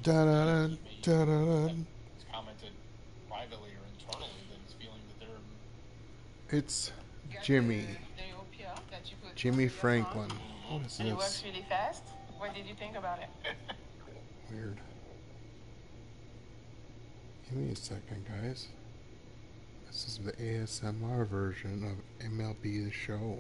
Da da da He may da da da. have commented privately or internally that he's feeling that they're It's Got Jimmy. the OPR that you put Jimmy under your phone, Franklin. What is and it works this? really fast. What did you think about it? Weird. Give me a second, guys. This is the ASMR version of MLB The Show.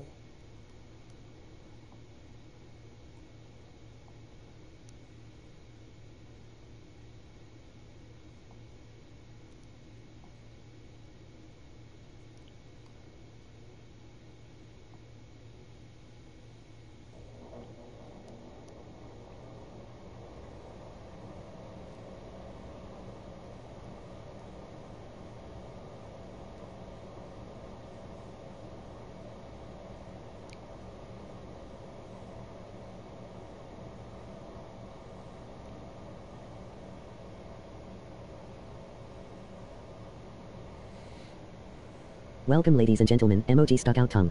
Welcome, ladies and gentlemen. Emoji stuck out tongue.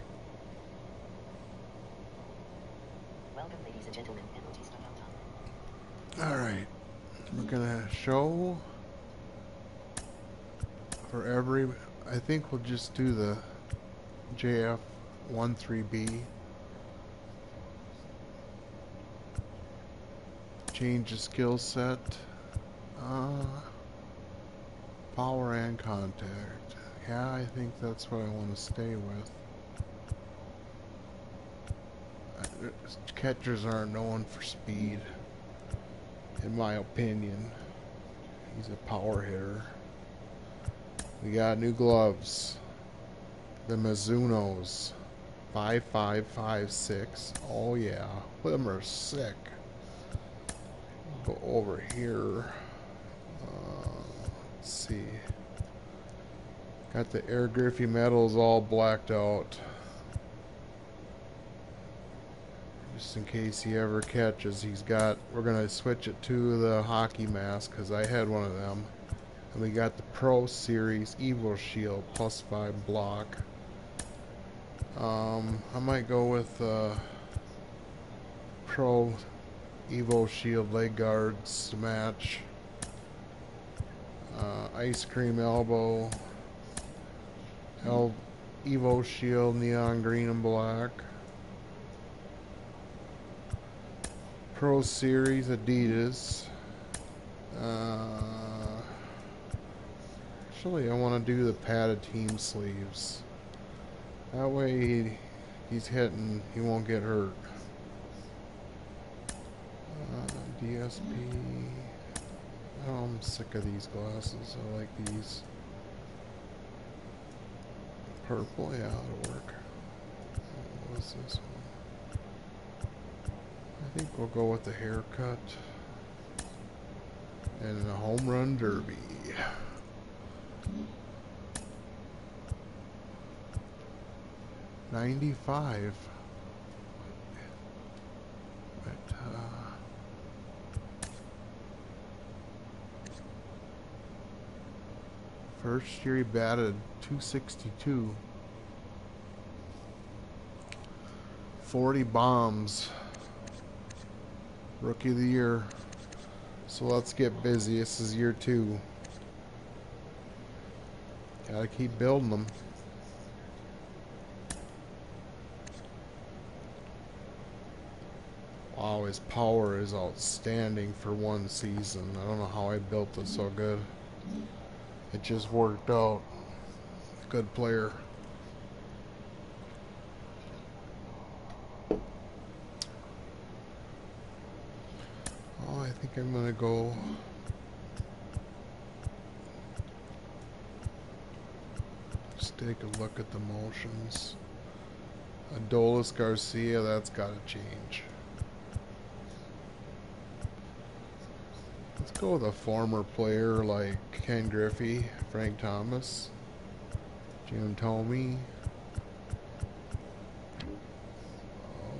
Welcome, ladies and gentlemen. Emoji stuck out tongue. Alright. We're gonna show for every. I think we'll just do the JF13B. Change the skill set. Power and contact. Yeah, I think that's what I want to stay with. Catchers aren't known for speed, in my opinion. He's a power hitter. We got new gloves. The Mizunos 5556. Oh yeah, them are sick. Go over here. Let's see. Got the Air Griffey medals all blacked out. Just in case he ever catches, he's got. We're gonna switch it to the hockey mask because I had one of them. And we got the Pro Series Evo Shield +5 block. I might go with Pro Evo Shield leg guards to match. Ice Cream Elbow. Evo Shield neon green and black. Pro Series Adidas. Actually, I want to do the padded team sleeves. That way he's hitting, he won't get hurt. DSP. Oh, I'm sick of these glasses. I like these. Purple, yeah, that'll work. What's this one? I think we'll go with the haircut. And the home run derby. $95. But, first year he batted .262. 40 bombs. Rookie of the year. So let's get busy. This is year 2. Gotta keep building them. Wow, his power is outstanding for one season. I don't know how I built it so good. It just worked out. Good player. Oh, I think I'm gonna go. Just take a look at the motions. Adolis Garcia, that's gotta change. Let's go with a former player like Ken Griffey, Frank Thomas, Jim Thome.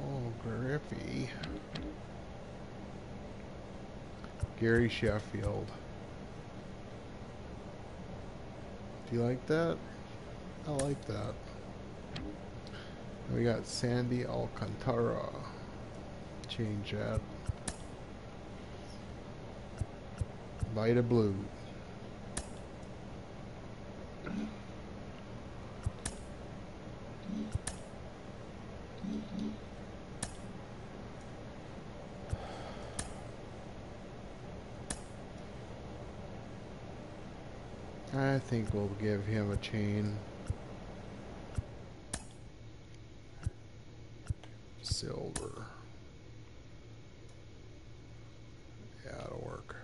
Oh, Griffey. Gary Sheffield. Do you like that? I like that. We got Sandy Alcantara. Change that. Vita Blue. I think we'll give him a chain. Silver. Yeah, it'll work.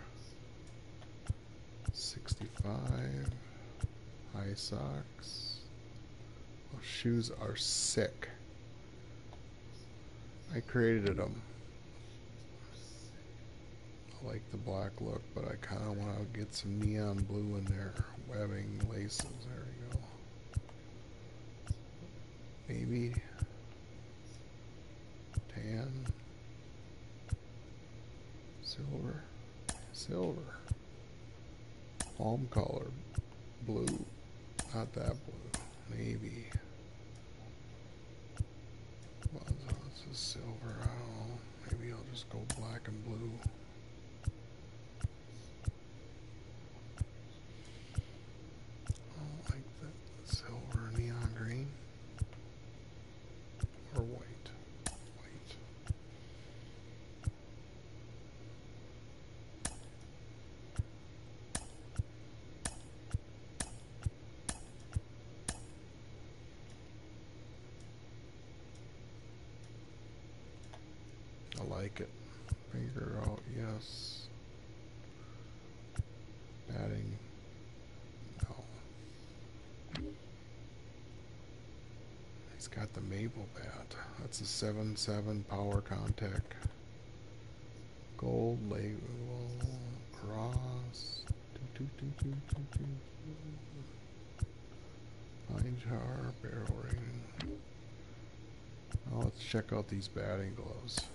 65. High socks. Those shoes are sick. I created them. I like the black look, but I kind of want to get some neon blue in there. Webbing, laces, there we go. Maybe tan, silver, silver, palm color, blue, not that blue, maybe. Well, this is silver, I don't know. Maybe I'll just go black and blue. I don't like that silver neon green. Or white. White. I like it. Finger out, yes. Batting, no. He's got the Maple bat. That's a 7/7 power contact. Gold label, cross. Pine jar, barrel ring. Now let's check out these batting gloves.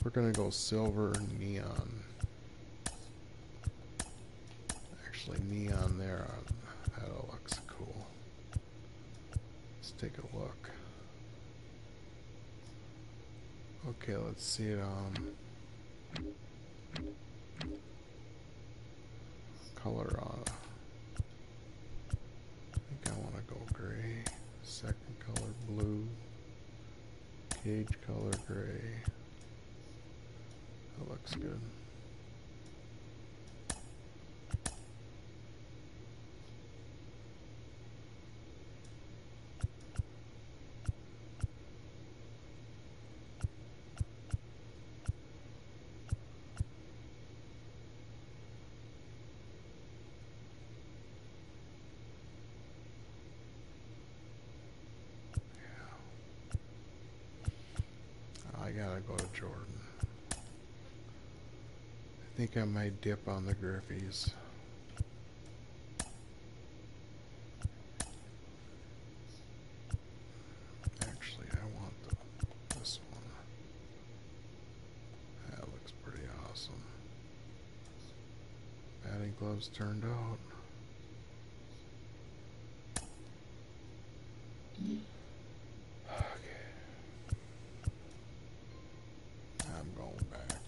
We're gonna go silver neon. Actually, neon there. That looks cool. Let's take a look. Okay, let's see it on color on. I think I want to go gray. Second color blue. Cage color gray. That looks good. I gotta go to Jordan. I think I might dip on the Griffies. Actually, I want this one. That looks pretty awesome. Batting gloves turned out. Okay. I'm going back.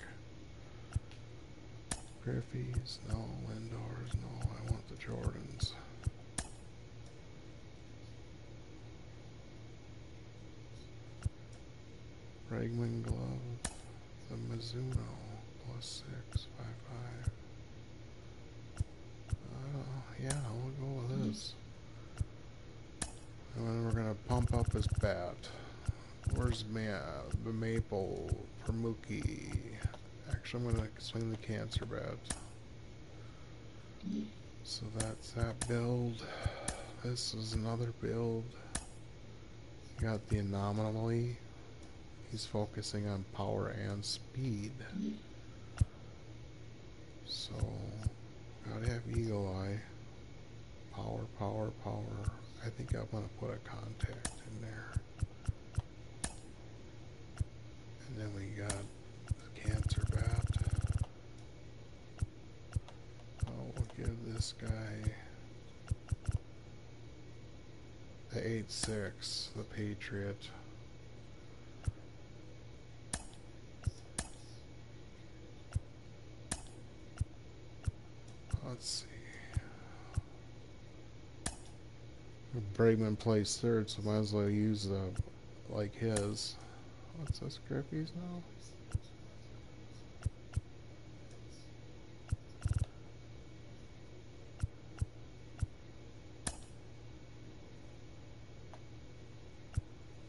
Griffies, no. Lindors, no. I want the Jordans. Bregman glove, the Mizuno, +655. Yeah, we'll go with this. And then we're gonna pump up his bat. Where's the Maple for Mookie? Actually, I'm gonna swing the Cancer bat. So that's that build. This is another build. Got the anomaly. He's focusing on power and speed. So, gotta have Eagle Eye. Power, power, power. I think I'm gonna put a contact in there. And then we got the Cancer bat. Oh, we'll give this guy the 8/6, the Patriot. Let's see. Bregman plays third, so might as well use the like his. What's this Griffey's now?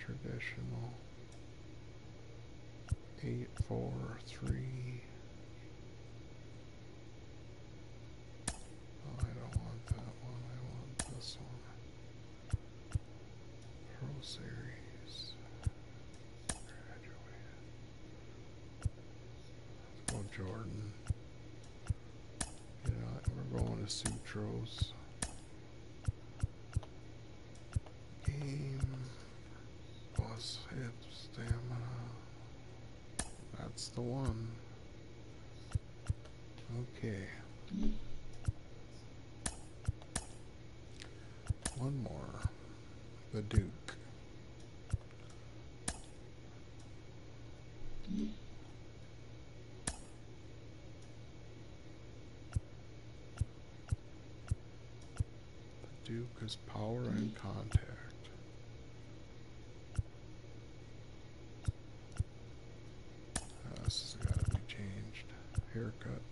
Traditional. 8-4-3. Oh, I don't want that one. I want this one. Pro Series. Graduated. Let's go Jordan. You know, we're going to Sutros. Game plus hit stamina. That's the one. Okay. One more. The Duke. The Duke is power and contact. This has got to be changed. Haircut.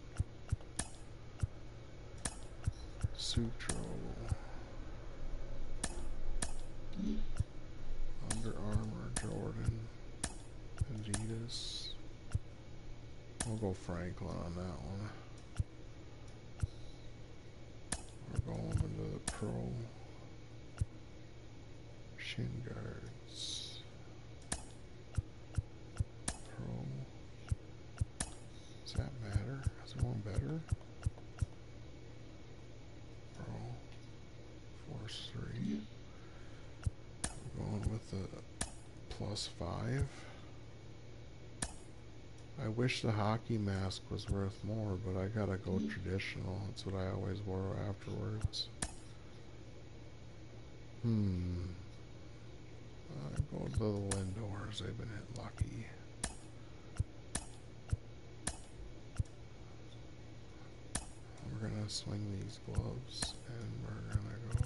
Sutro. Under Armour, Jordan, Adidas. We'll go Franklin on that one. We're going into the Pro. Shin guards. Pro. Does that matter? Is there one better? Pro. Force 3. We're going with the +5. I wish the hockey mask was worth more, but I gotta go traditional. That's what I always wore afterwards. I go to the Lindors. They've been hit lucky. We're gonna swing these gloves, and we're gonna go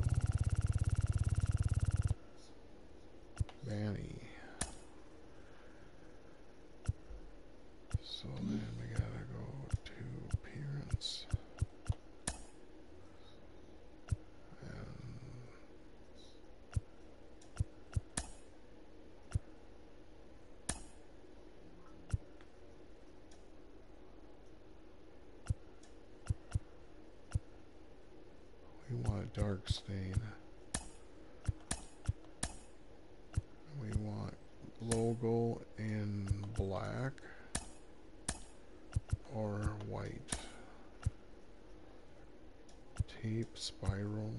Manny. So then we gotta go to appearance. And we want a dark stain. We want logo in black or white. Tape, spiral.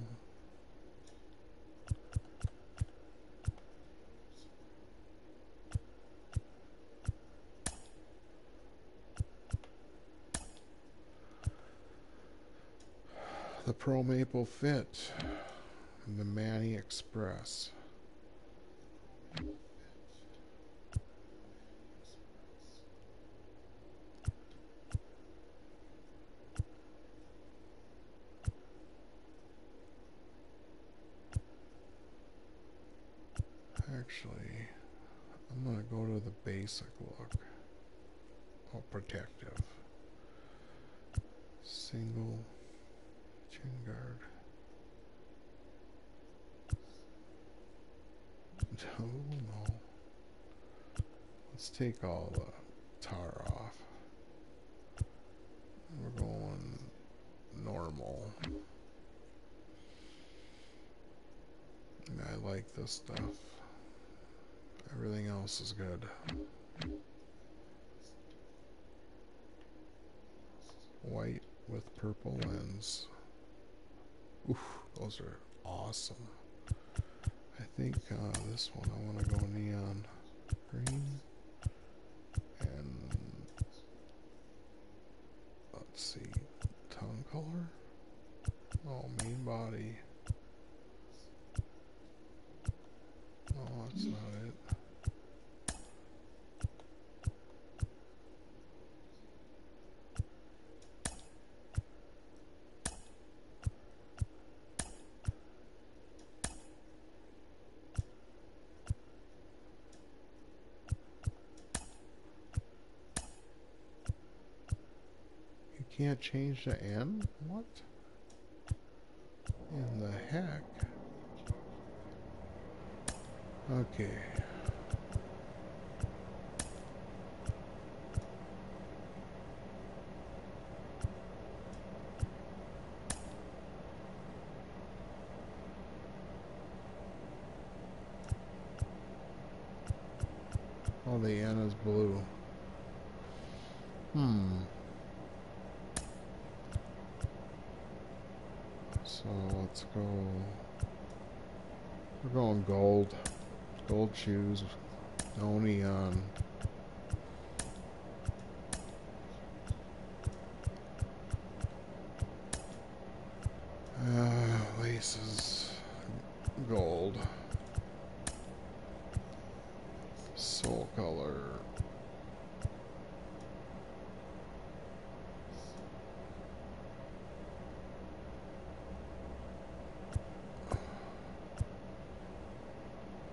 The Pro Maple Fit. The Manny Express. Actually, I'm going to go to the basic look. Oh, protective. Single chin guard. Oh no. Let's take all the tar off. We're going normal. And I like this stuff. Everything else is good. White with purple lens. Oof, those are awesome. I think this one I want to go neon green. And let's see, tongue color. Oh, main body. Oh, that's not it. Can't change the N? What in the heck? Okay. Oh, the N is blue. So let's go. We're going gold. Gold shoes. No neon. Laces. Gold. Soul color.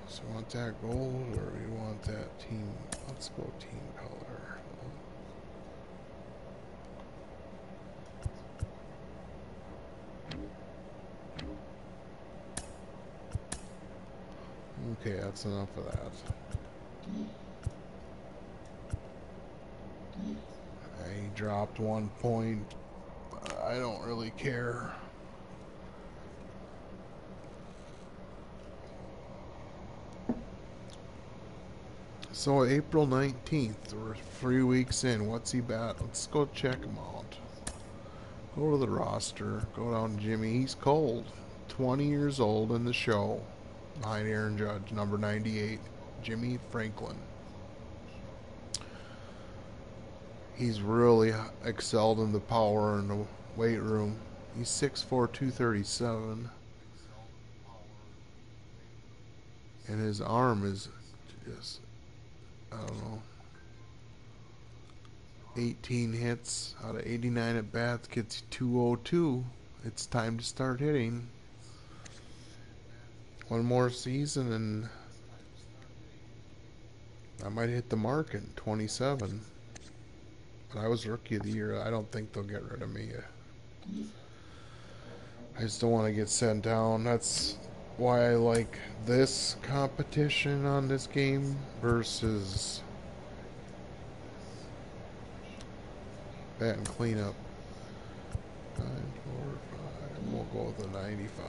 So we want that gold or we want that team? Let's go team color. Okay, that's enough of that. I dropped 1 point. I don't really care. So April 19th, we're 3 weeks in. What's he bat? Let's go check him out. Go to the roster. Go down to Jimmy. He's cold. 20 years old in the show. Behind Aaron Judge, number 98, Jimmy Franklin. He's really excelled in the power in the weight room. He's 6'4", 237. And his arm is just, I don't know, 18 hits out of 89 at bats, gets 202. It's time to start hitting. One more season and I might hit the mark in 27. But I was rookie of the year. I don't think they'll get rid of me. I just don't want to get sent down. That's why I like this competition on this game versus bat and cleanup. 9, 4, 5. We'll go with the 95.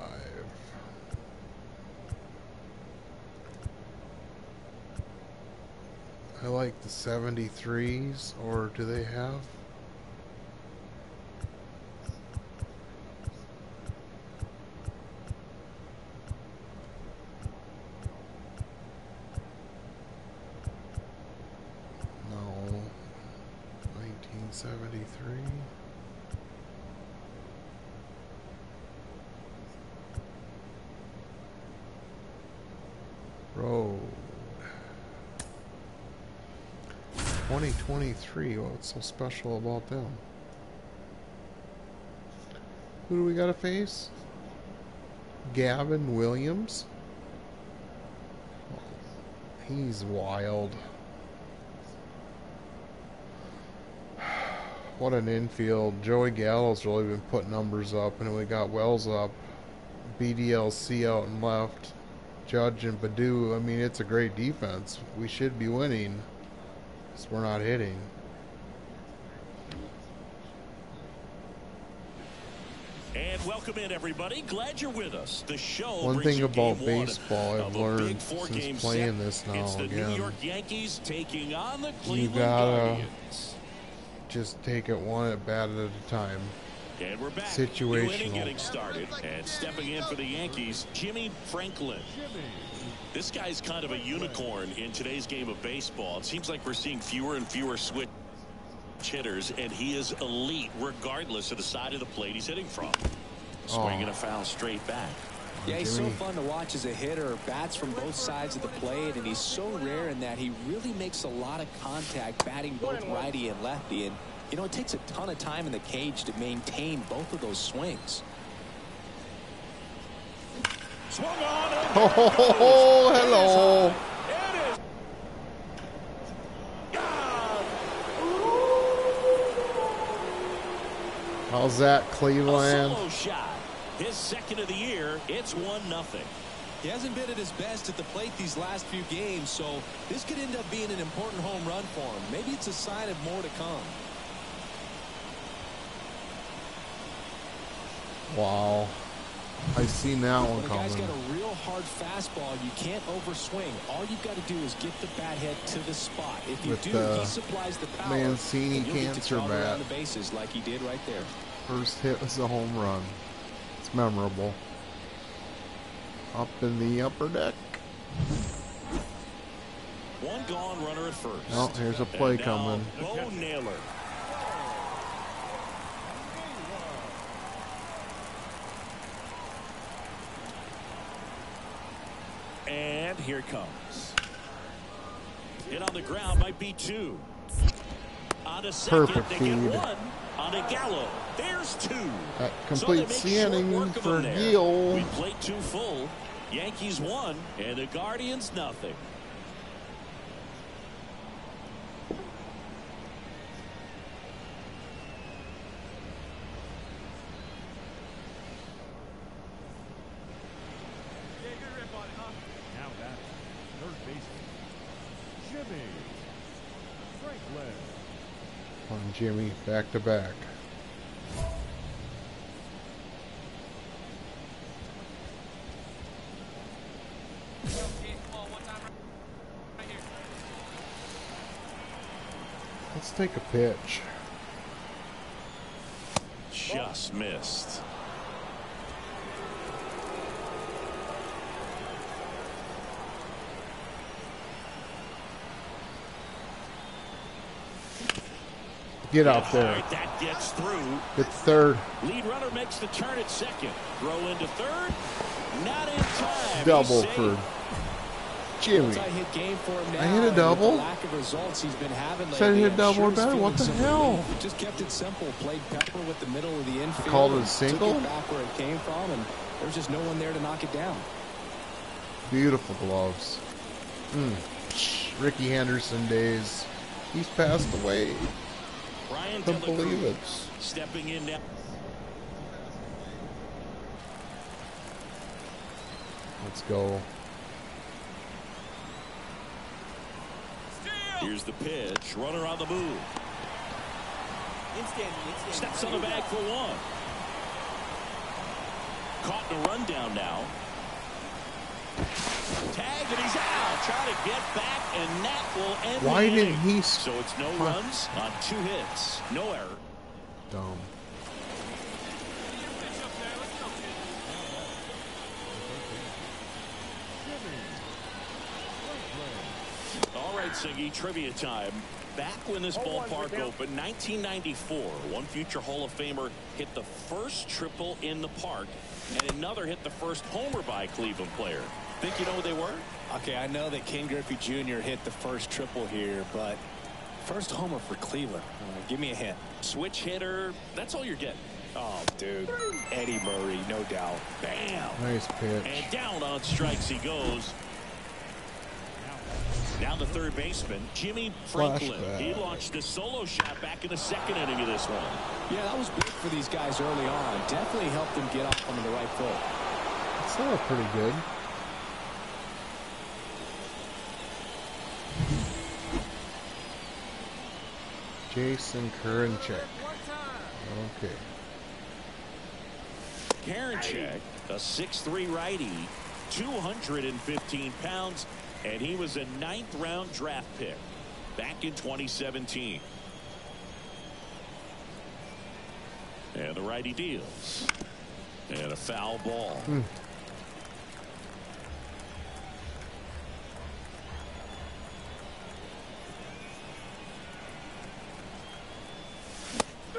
I like the 73s, or do they have? No. 1973. Road. 2023. What's so special about them? Who do we got to face? Gavin Williams. He's wild. What an infield. Joey Gallo's really been putting numbers up, and we got Wells up. BDLC out and left. Judge and Badu. I mean, it's a great defense. We should be winning. Because we're not hitting. And welcome in, everybody. Glad you're with us. The show. One brings thing you about game baseball one I've of a learned big since four-game playing set. this now It's the again. New York Yankees taking on the You Cleveland gotta Guardians. just take it one at bat at a time. And we're back. Situational. New inning getting started. And stepping in for the Yankees, Jimmy Franklin. This guy's kind of a unicorn in today's game of baseball. It seems like we're seeing fewer and fewer switch hitters, and he is elite regardless of the side of the plate he's hitting from. Swinging a foul straight back. Yeah, he's so fun to watch as a hitter. Bats from both sides of the plate, and he's so rare in that he really makes a lot of contact batting both righty and lefty. And, you know, it takes a ton of time in the cage to maintain both of those swings. Swung on. Oh, hello. How's that, A Cleveland? solo shot. His second of the year. It's 1-0. He hasn't been at his best at the plate these last few games, so this could end up being an important home run for him. Maybe it's a sign of more to come. Wow. I seen that one When a guy's coming. got a real hard fastball, you can't overswing. All you've got to do is get the bat head to the spot. If you With do, the he supplies the power. Mancini and you'll get to cancer jog bat. around the bases like he did right there. First hit was a home run. It's memorable. Up in the upper deck. One gone, runner at first. Oh, here's a play And now, coming. Bo Naylor. And here it comes. Hit on the ground might be 2. On a second, Perfect they feed. get 1. On a Gallo, there's 2. That So they completes make the short inning work of for him there. Gil. We played 2 full. Yankees 1, and the Guardians nothing. Now that's third baseman, Jimmy Franklin. On Jimmy, back to back. Let's take a pitch. Just missed. Get out All there. right, that gets through. Get third. Lead runner makes the turn at second. Throw into third. Not in time. Double He's for safe. Jimmy. Multi-hit game for him now. I hit a and with double? the lack of results he's been having lately, Said I hit I'm double sure or he's better. feeling What the some hell? relief. Just kept it simple. Played pepper with the middle of the infield. Called it a and single? Took it back where it came from, and there's just no one there to knock it down. Beautiful gloves. Ricky Henderson days. He's passed away. Brian Couldn't De La believe it. Cruz stepping in now. Let's go. Here's the pitch. Runner on the move. Steps on the bag for 1. Caught in a rundown now. Tag, and he's out. Trying to get back, and that will end Why the didn't inning. he So it's no runs on 2 hits. No error. Dumb. All right, Siggy, trivia time. Back when this ballpark opened, 1994, one future Hall of Famer hit the first triple in the park, and another hit the first homer by a Cleveland player. Think you know who they were? Okay, I know that Ken Griffey Jr. hit the first triple here, but first homer for Cleveland. Give me a hint. Switch hitter. That's all you're getting. Oh, dude. Eddie Murray, no doubt. Bam. Nice pitch. And down on strikes he goes. Now the third baseman, Jimmy Franklin. Flashback. He launched a solo shot back in the second inning of this one. Yeah, that was big for these guys early on. Definitely helped them get off on the right foot. It's still pretty good. Jason Karinchak. Okay. Karinchak, a 6'3" righty, 215 pounds, and he was a 9th-round draft pick back in 2017. And the righty deals. And a foul ball.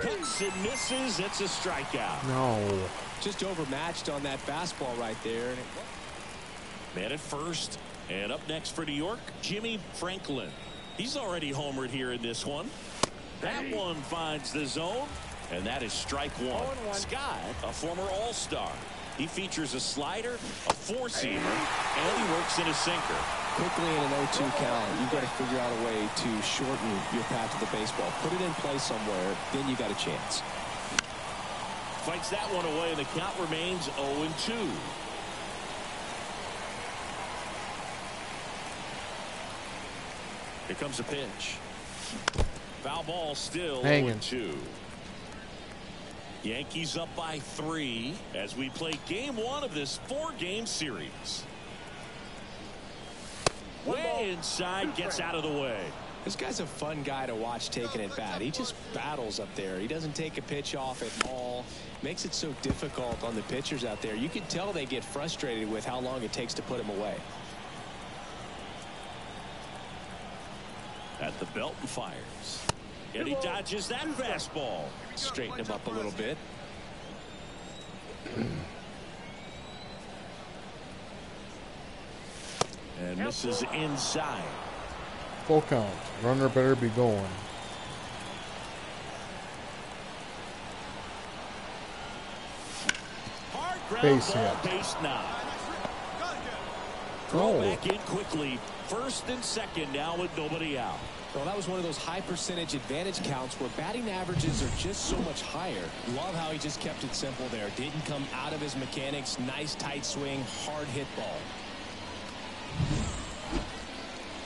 Hits and misses. It's a strikeout. No. Just overmatched on that fastball right there. And Man at first. And up next for New York, Jimmy Franklin. He's already homered here in this one. That one finds the zone, and that is strike 1. Scott, a former All-Star. He features a slider, a 4-seamer, and he works in a sinker. quickly in an 0-2 count, you've got to figure out a way to shorten your path to the baseball. Put it in play somewhere, then you got a chance. Fights that one away, and the count remains 0-2. Here comes a pitch. Foul ball, still 0-2. Yankees up by 3 as we play game 1 of this 4-game series. Way inside, gets out of the way. This guy's a fun guy to watch taking at bat. He just battles up there. He doesn't take a pitch off at all. Makes it so difficult on the pitchers out there. You can tell they get frustrated with how long it takes to put him away. At the belt and fires. And he dodges that fastball. Straighten him up a little bit. And misses inside. Full count. Runner better be going. Hard ground Base ball, hit. base knock. Throw Oh. back in quickly. First and second now with nobody out. Well, that was one of those high percentage advantage counts where batting averages are just so much higher. Love how he just kept it simple there. Didn't come out of his mechanics. Nice tight swing, hard hit ball.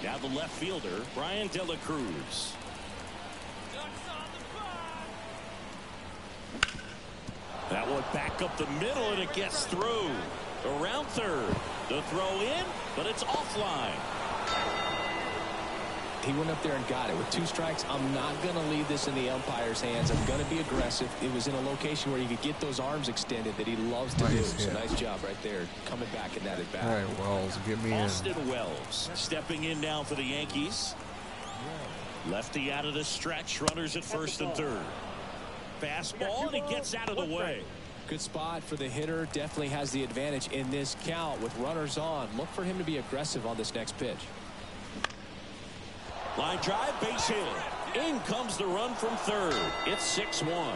Now the left fielder, Brian De La Cruz. That one back up the middle, and it gets through. Around third. The throw in, but it's offline. He went up there and got it. With 2 strikes, I'm not going to leave this in the umpire's hands. I'm going to be aggressive. It was in a location where you could get those arms extended that he loves to do. So nice job right there, coming back in that at bat. All right, Wells, get me in. Austin Wells stepping in now for the Yankees. Lefty out of the stretch. Runners at first and third. Fastball, and he gets out of the way. Good spot for the hitter. Definitely has the advantage in this count with runners on. Look for him to be aggressive on this next pitch. Line drive, base hit. In comes the run from third. It's 6-1.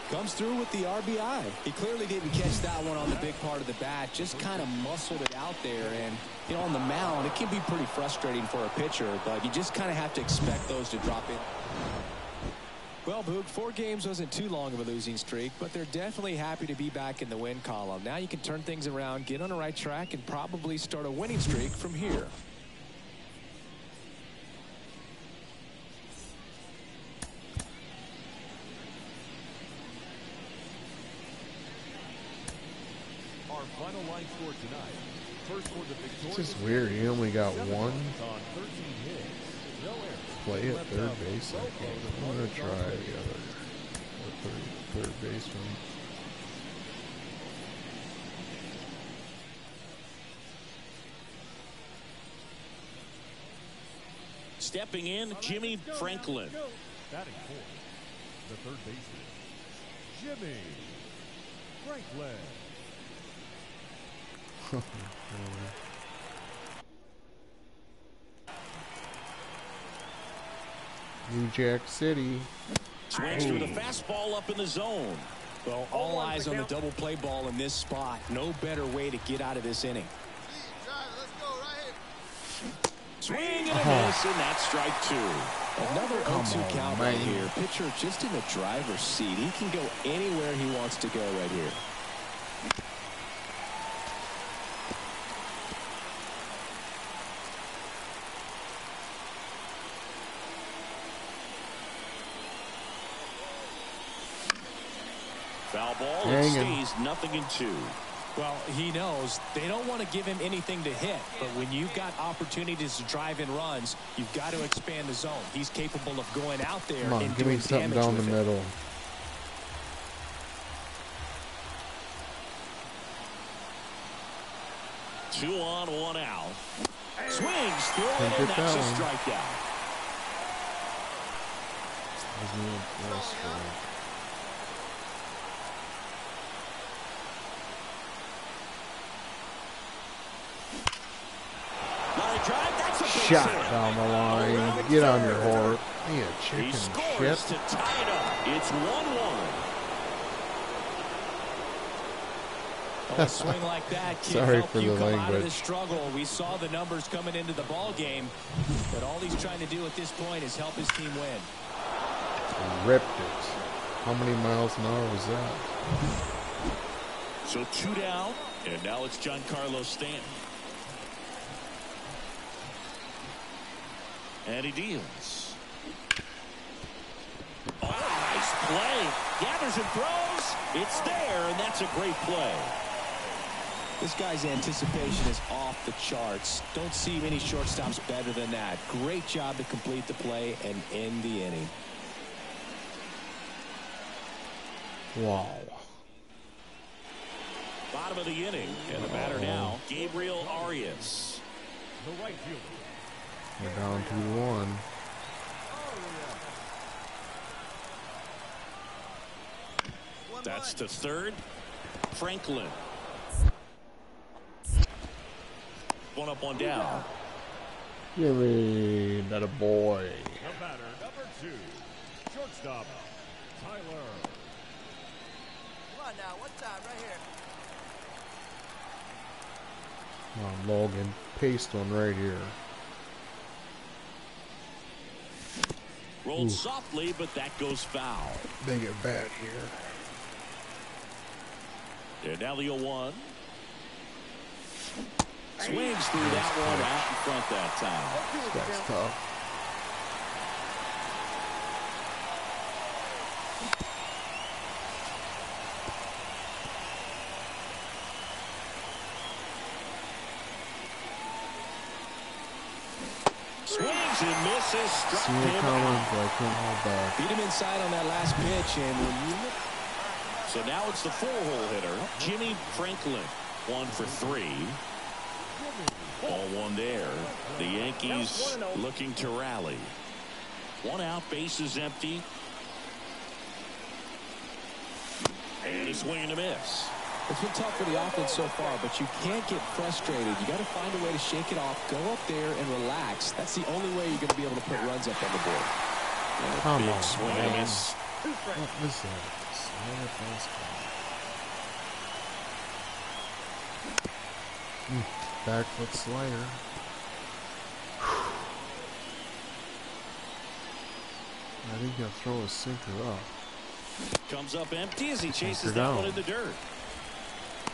Comes through with the RBI. He clearly didn't catch that one on the big part of the bat. Just kind of muscled it out there. And, you know, on the mound, it can be pretty frustrating for a pitcher, but you just kind of have to expect those to drop in. Well, Boog, 4 games wasn't too long of a losing streak, but they're definitely happy to be back in the win column. Now you can turn things around, get on the right track, and probably start a winning streak from here. Our final line score tonight. First for the victorious. It's just weird. He only got 1 on 13 hits. No errors. play at third base. I'm going to try the other third baseman. Stepping in, Jimmy Franklin. Batting fourth, the third baseman, Jimmy Franklin. New Jack City. Swings through the fastball up in the zone. Well, all eyes on the double play ball in this spot. No better way to get out of this inning. Swing and a miss, and that's strike 2. Another 0-2 count right here. Pitcher just in the driver's seat. He can go anywhere he wants to go right here. Foul ball, it stays 0-2. Well, he knows they don't want to give him anything to hit, but when you've got opportunities to drive in runs, you've got to expand the zone. He's capable of going out there Come on, and give me doing something damage down the with it. middle. Two on, 1 out. Swings through it, Can't and get that's a that one. strikeout. Line drive, that's a base Shot hit. down the line. Get on your horse. Be a He chicken scores shit. to tie it up. It's 1-1. A swing like that can Sorry help for you the come out of language. this struggle. We saw the numbers coming into the ball game, but all he's trying to do at this point is help his team win. Ripped it. How many miles an hour was that? So 2 down, and now it's Giancarlo Stanton. And he deals. Oh, nice play. Gathers and throws. It's there, and that's a great play. This guy's anticipation is off the charts. Don't see many shortstops better than that. Great job to complete the play and end the inning. Wow. Bottom of the inning, and the batter now, Gabriel Arias. The right fielder. We're down 2-1. That's to third. Franklin. One up, one down. Jimmy, that a boy. The batter, number 2. Shortstop, Tyler. Come on now, one time right here. Come on, Logan. Paste one right here. Rolled softly, but that goes foul. They get bad here. And now the 0-1. Swings through that one out in front that time. That's tough. Swings and misses. Struck See it him coming, out. but I couldn't hold back. Beat him inside on that last pitch, and when you look. So now it's the 4-hole hitter, Jimmy Franklin. 1 for 3. Ball one there. The Yankees looking to rally. 1 out, bases empty. And a swing and a miss. It's been tough for the offense so far, but you can't get frustrated. You got to find a way to shake it off, go up there and relax. That's the only way you're going to be able to put runs up on the board. Come Big on, swing and a man. miss. What is that? Slider fastball. Back foot slider. I think he'll throw a sinker up. Comes up empty as he chases Sinker that down. one in the dirt.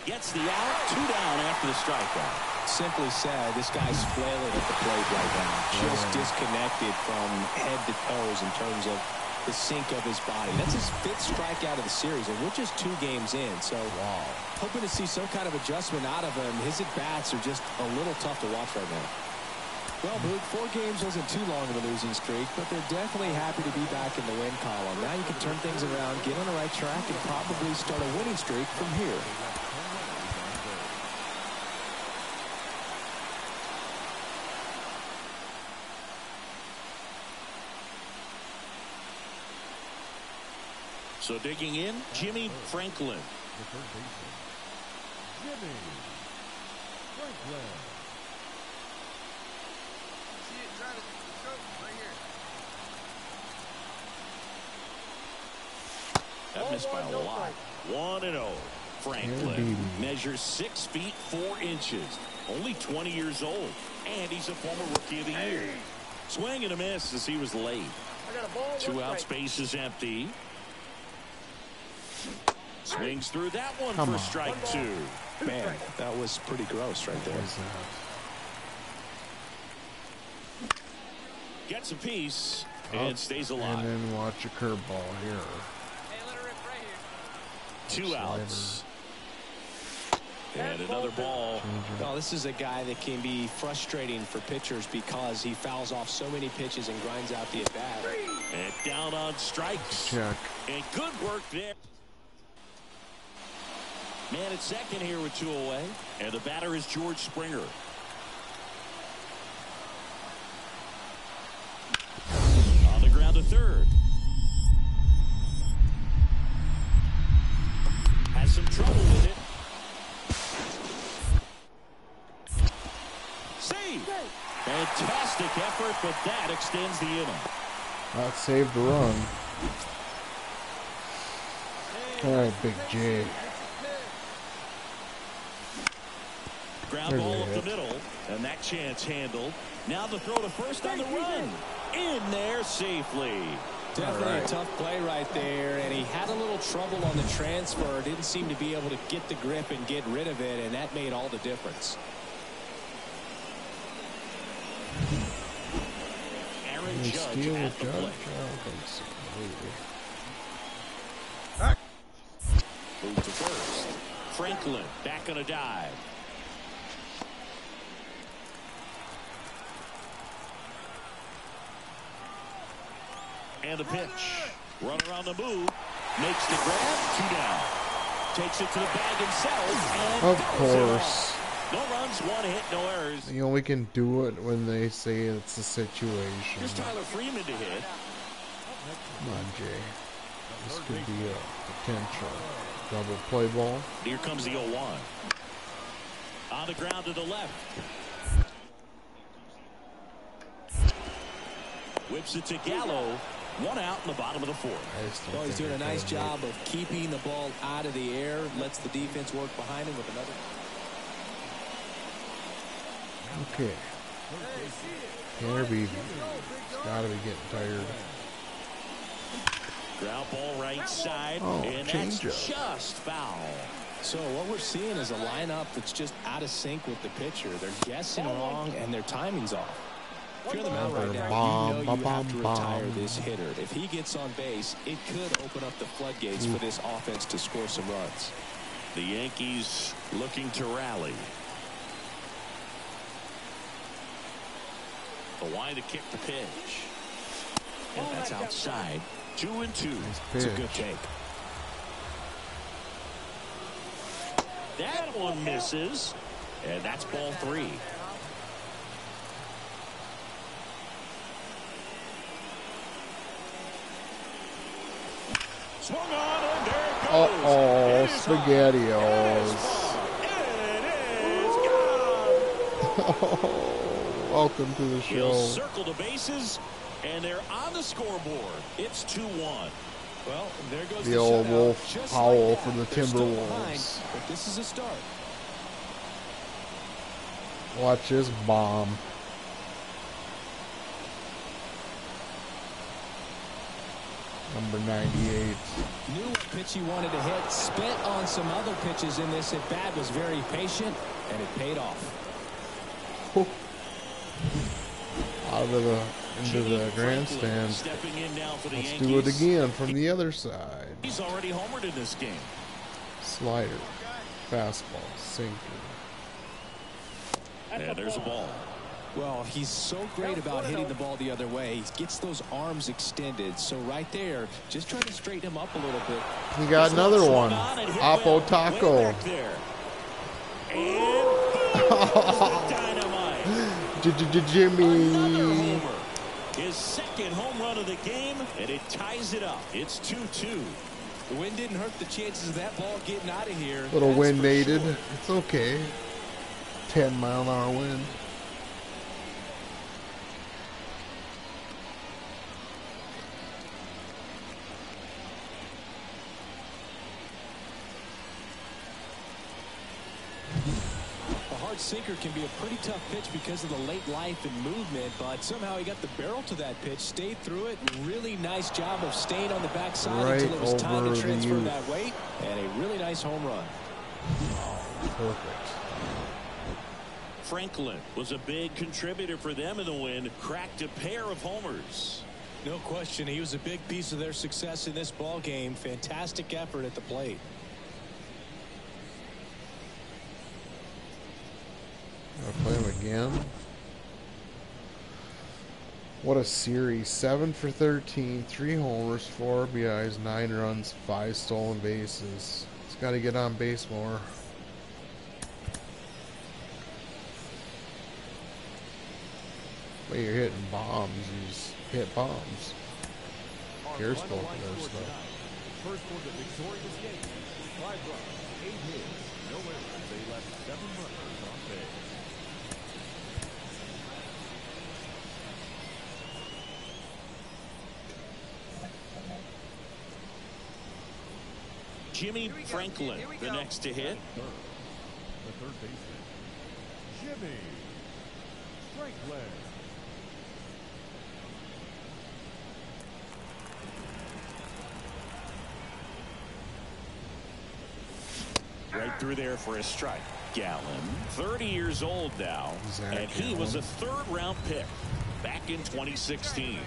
Gets the out. 2 down after the strikeout. Simply said, this guy's flailing at the plate right now. Just disconnected from head to toes in terms of the sink of his body. That's his 5th strikeout of the series, and we're just 2 games in. So hoping to see some kind of adjustment out of him. His at-bats are just a little tough to watch right now. Well, Boog, 4 games wasn't too long of a losing streak, but they're definitely happy to be back in the win column. Now you can turn things around, get on the right track, and probably start a winning streak from here. So digging in, Jimmy Franklin. The third baseman, Jimmy Franklin. See it, Travis. Go right here. That missed by a lot. 1-0. Franklin measures 6 feet 4 inches. Only 20 years old. And he's a former Rookie of the Year. Swing and a miss as he was late. 2 outs, bases empty. Swings through that one for strike 2. Man, that was pretty gross right there. Gets a piece and stays alive. And then watch a curveball here. Hey, let her rip right here. 2 outs. And another ball. Well, this is a guy that can be frustrating for pitchers because he fouls off so many pitches and grinds out the at-bat. And down on strikes. Check. And good work there. Man at second here with 2 away. And the batter is George Springer. On the ground to third. Has some trouble with it. Save. Fantastic effort, but that extends the inning. That saved the run. All right, Big J. Ground ball up the middle, and that chance handled. Now the throw to first on the run. In there safely. Definitely a tough play right there, and he had a little trouble on the transfer. Didn't seem to be able to get the grip and get rid of it, and that made all the difference. Aaron Judge Steal at the Judge? play. I don't think so. Move to first. Franklin back on a dive. And a pitch. Runner on the move. Makes the grab. 2 down. Takes it to the bag himself. And Of fouls it course. off. No runs, 1 hit, no errors. You know, we can do it when they say it's a situation. Here's Tyler Freeman to hit. Come on, Jay. This could be a potential double play ball. Here comes the 0-1. On the ground to the left. Whips it to Gallo. 1 out in the bottom of the 4th. Well, he's doing a nice job of keeping the ball out of the air. Lets the defense work behind him with another. Okay. Tanner Beebe. He's got to be getting tired. Ground ball right side. Oh, and that's change up. just foul. So what we're seeing is a lineup that's just out of sync with the pitcher. They're guessing wrong, and their timing's off. If you're on the mound right now, you know you have to retire this hitter. If he gets on base, it could open up the floodgates for this offense to score some runs. The Yankees looking to rally. The line to kick the pitch. And that's outside. 2-2. It's a good take. That one misses. And that's ball 3. Swung on, and there it goes. Uh-oh, It is high. SpaghettiOs. It is gone. Welcome to the He'll show. circle the bases, and they're on the scoreboard. It's 2-1. Well, there goes The old shutout. Wolf Just Howell like from the that. They're still behind, Timberwolves. but this is a start. Watch this bomb. Number 98. Knew what pitch he wanted to hit. Spent on some other pitches in this at bat. Was very patient, and it paid off. Out of the into the grandstand. Stepping in now for the Let's Yankees. do it again from the other side. He's already homered in this game. Slider, fastball, sinker. And there's a ball. Well, he's so great about hitting the ball the other way. He gets those arms extended. So right there, just try to straighten him up a little bit. We got another one. Oppo Taco. Jimmy. His second home run of the game, and it ties it up. It's 2-2. The wind didn't hurt the chances of that ball getting out of here. Little That's wind for aided. sure. It's okay. 10-mile-an-hour wind. A hard sinker can be a pretty tough pitch because of the late life and movement, but somehow he got the barrel to that pitch, stayed through it. Really nice job of staying on the backside Right until it was time over to the transfer youth. that weight, and a really nice home run. Perfect. Franklin was a big contributor for them in the win. Cracked a pair of homers. No question, he was a big piece of their success in this ball game. Fantastic effort at the plate. I'll play him again. What a series. 7 for 13, 3 homers, 4 RBIs, 9 runs, 5 stolen bases. He's got to get on base more. Well, you're hitting bombs. He's hit bombs. Here's both of their stuff. First for the victorious Yankees. 5 runs, 8 hits, no errors. They left 7 runners on base. Jimmy Franklin, the next to hit. The third baseman, Jimmy Franklin. through there for a strike. Gallen, 30 years old now, and he was a third-round pick back in 2016.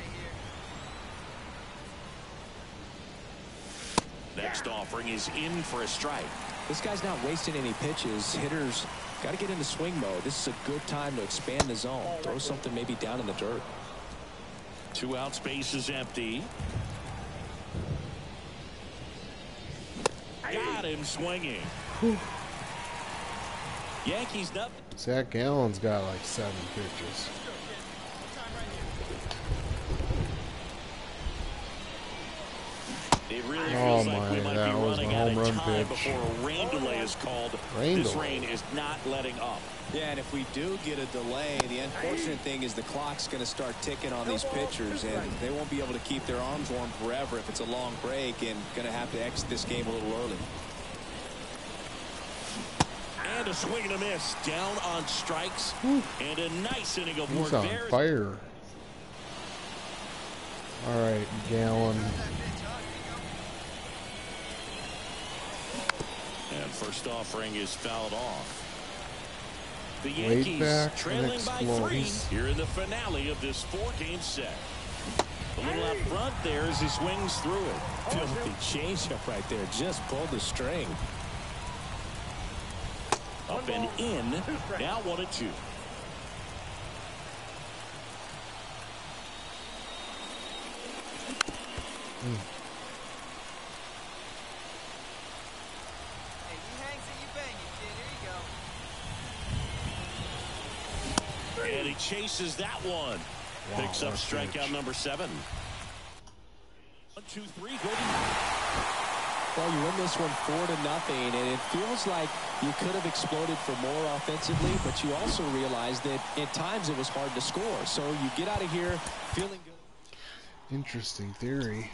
Next offering is in for a strike. This guy's not wasting any pitches. Hitters got to get into swing mode. This is a good time to expand the zone. Throw something maybe down in the dirt. 2 out, space is empty. Got him swinging. Whew. Yankees nothing. Zach Gallen's got like 7 pitches. It really feels like we might that be was running my out home of run time pitch. before a rain delay is called. This rain is not letting up. Yeah, and if we do get a delay, the unfortunate thing is the clock's going to start ticking on these pitchers, and they won't be able to keep their arms warm forever if it's a long break, and going to have to exit this game a little early. And a swing and a miss. Down on strikes. And a nice inning of work He's on there. fire. All right, Gallen. And first offering is fouled off. The Laid Yankees back trailing and by 3 explodes. here in the finale of this 4-game set. A little out front there as he swings through it. Filthy changeup right there. Just pulled the string. Up and in. Now 1-2. Hey, you hang till you bang it, kid. Here you go. And he chases that one. Wow, Picks up what a strikeout pitch. number 7. 1, 2, 3. Go to Well, you win this one 4-0, and it feels like you could have exploded for more offensively, but you also realize that at times it was hard to score. So you get out of here feeling good. Interesting theory.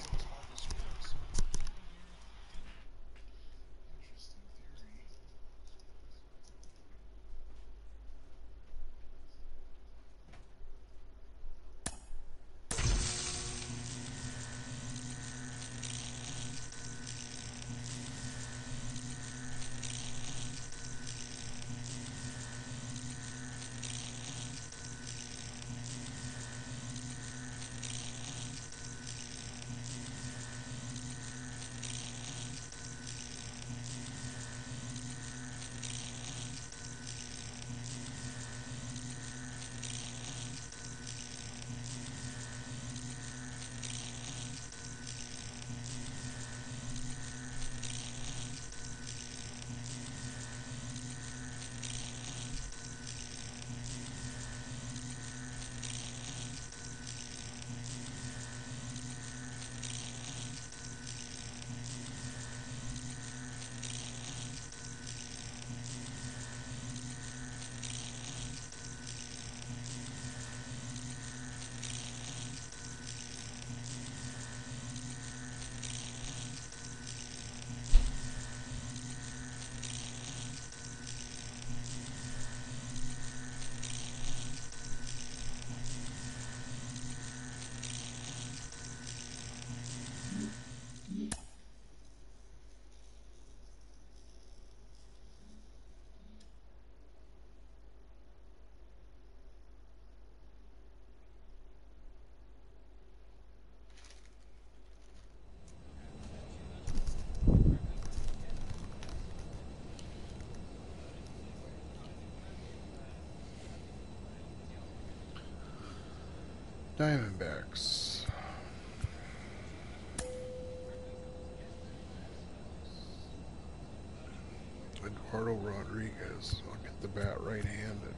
Diamondbacks. Eduardo Rodriguez. I'll get the bat right-handed.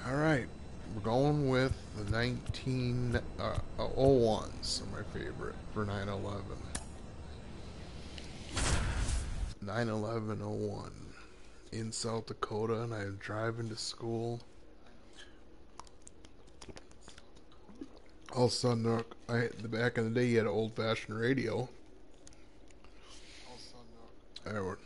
All right, we're going with the 1901s. Are my favorite for 9/11. 9/11/01 in South Dakota, and I'm driving to school. All of a sudden, back in the day, you had an old-fashioned radio. All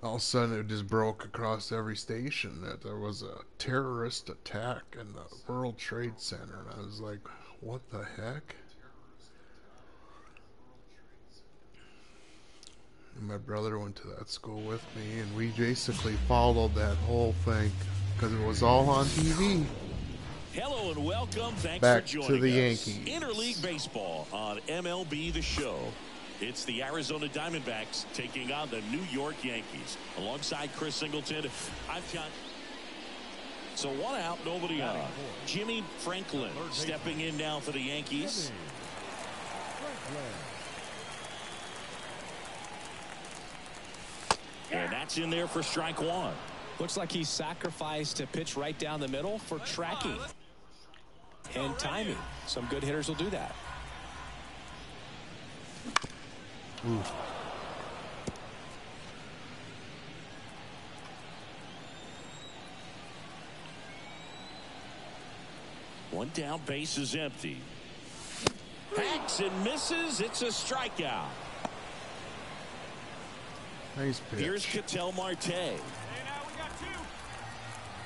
of a sudden, it just broke across every station that there was a terrorist attack in the World Trade Center, and I was like, "What the heck?" And my brother went to that school with me, and we basically followed that whole thing because it was all on TV. Hello and welcome. Thanks Back for joining to the us. Yankees. Interleague Baseball on MLB The Show. It's the Arizona Diamondbacks taking on the New York Yankees. Alongside Chris Singleton, I'm John. So one out, nobody on. Jimmy Franklin stepping in now for the Yankees. And that's in there for strike one. Looks like he sacrificed a pitch right down the middle for tracking and timing. Some good hitters will do that. Ooh. One down, base is empty. Hacks and misses. It's a strikeout. Nice pitch. Here's Ketel Marte.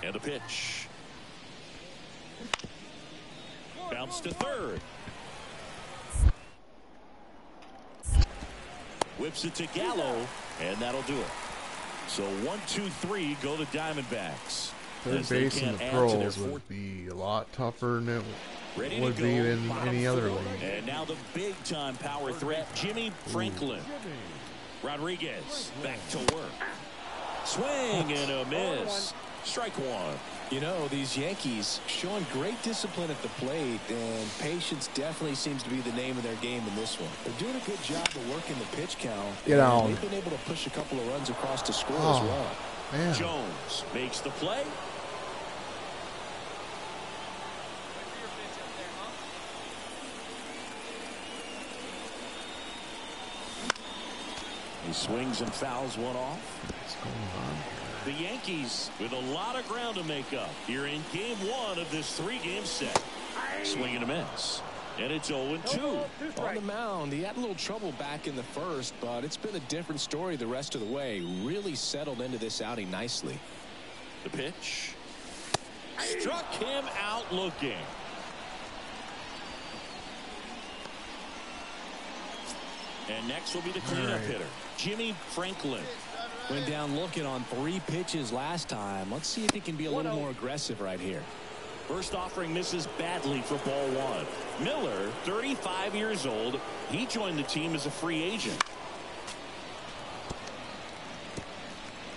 And a pitch. Bounce to third. Whips it to Gallo, and that'll do it. So 1, 2, 3 go to Diamondbacks. Third base in the pros would be a lot tougher than it would be in any other league. And now the big-time power threat, Jimmy Franklin. Rodriguez back to work. Swing and a miss. Strike one. You know, these Yankees showing great discipline at the plate, and patience definitely seems to be the name of their game in this one. They're doing a good job of working the pitch count. Get on. They've been able to push a couple of runs across to score as well. Man. Jones makes the play. He swings and fouls one off. What's going on here? The Yankees with a lot of ground to make up here in game one of this 3-game set. Swing and a miss. And it's 0-2. On the mound, he had a little trouble back in the first, but it's been a different story the rest of the way. Really settled into this outing nicely. The pitch. Struck him out looking. And next will be the cleanup hitter, Jimmy Franklin. Went down looking on 3 pitches last time. Let's see if he can be a little more aggressive right here. First offering misses badly for ball one. Miller, 35 years old. He joined the team as a free agent.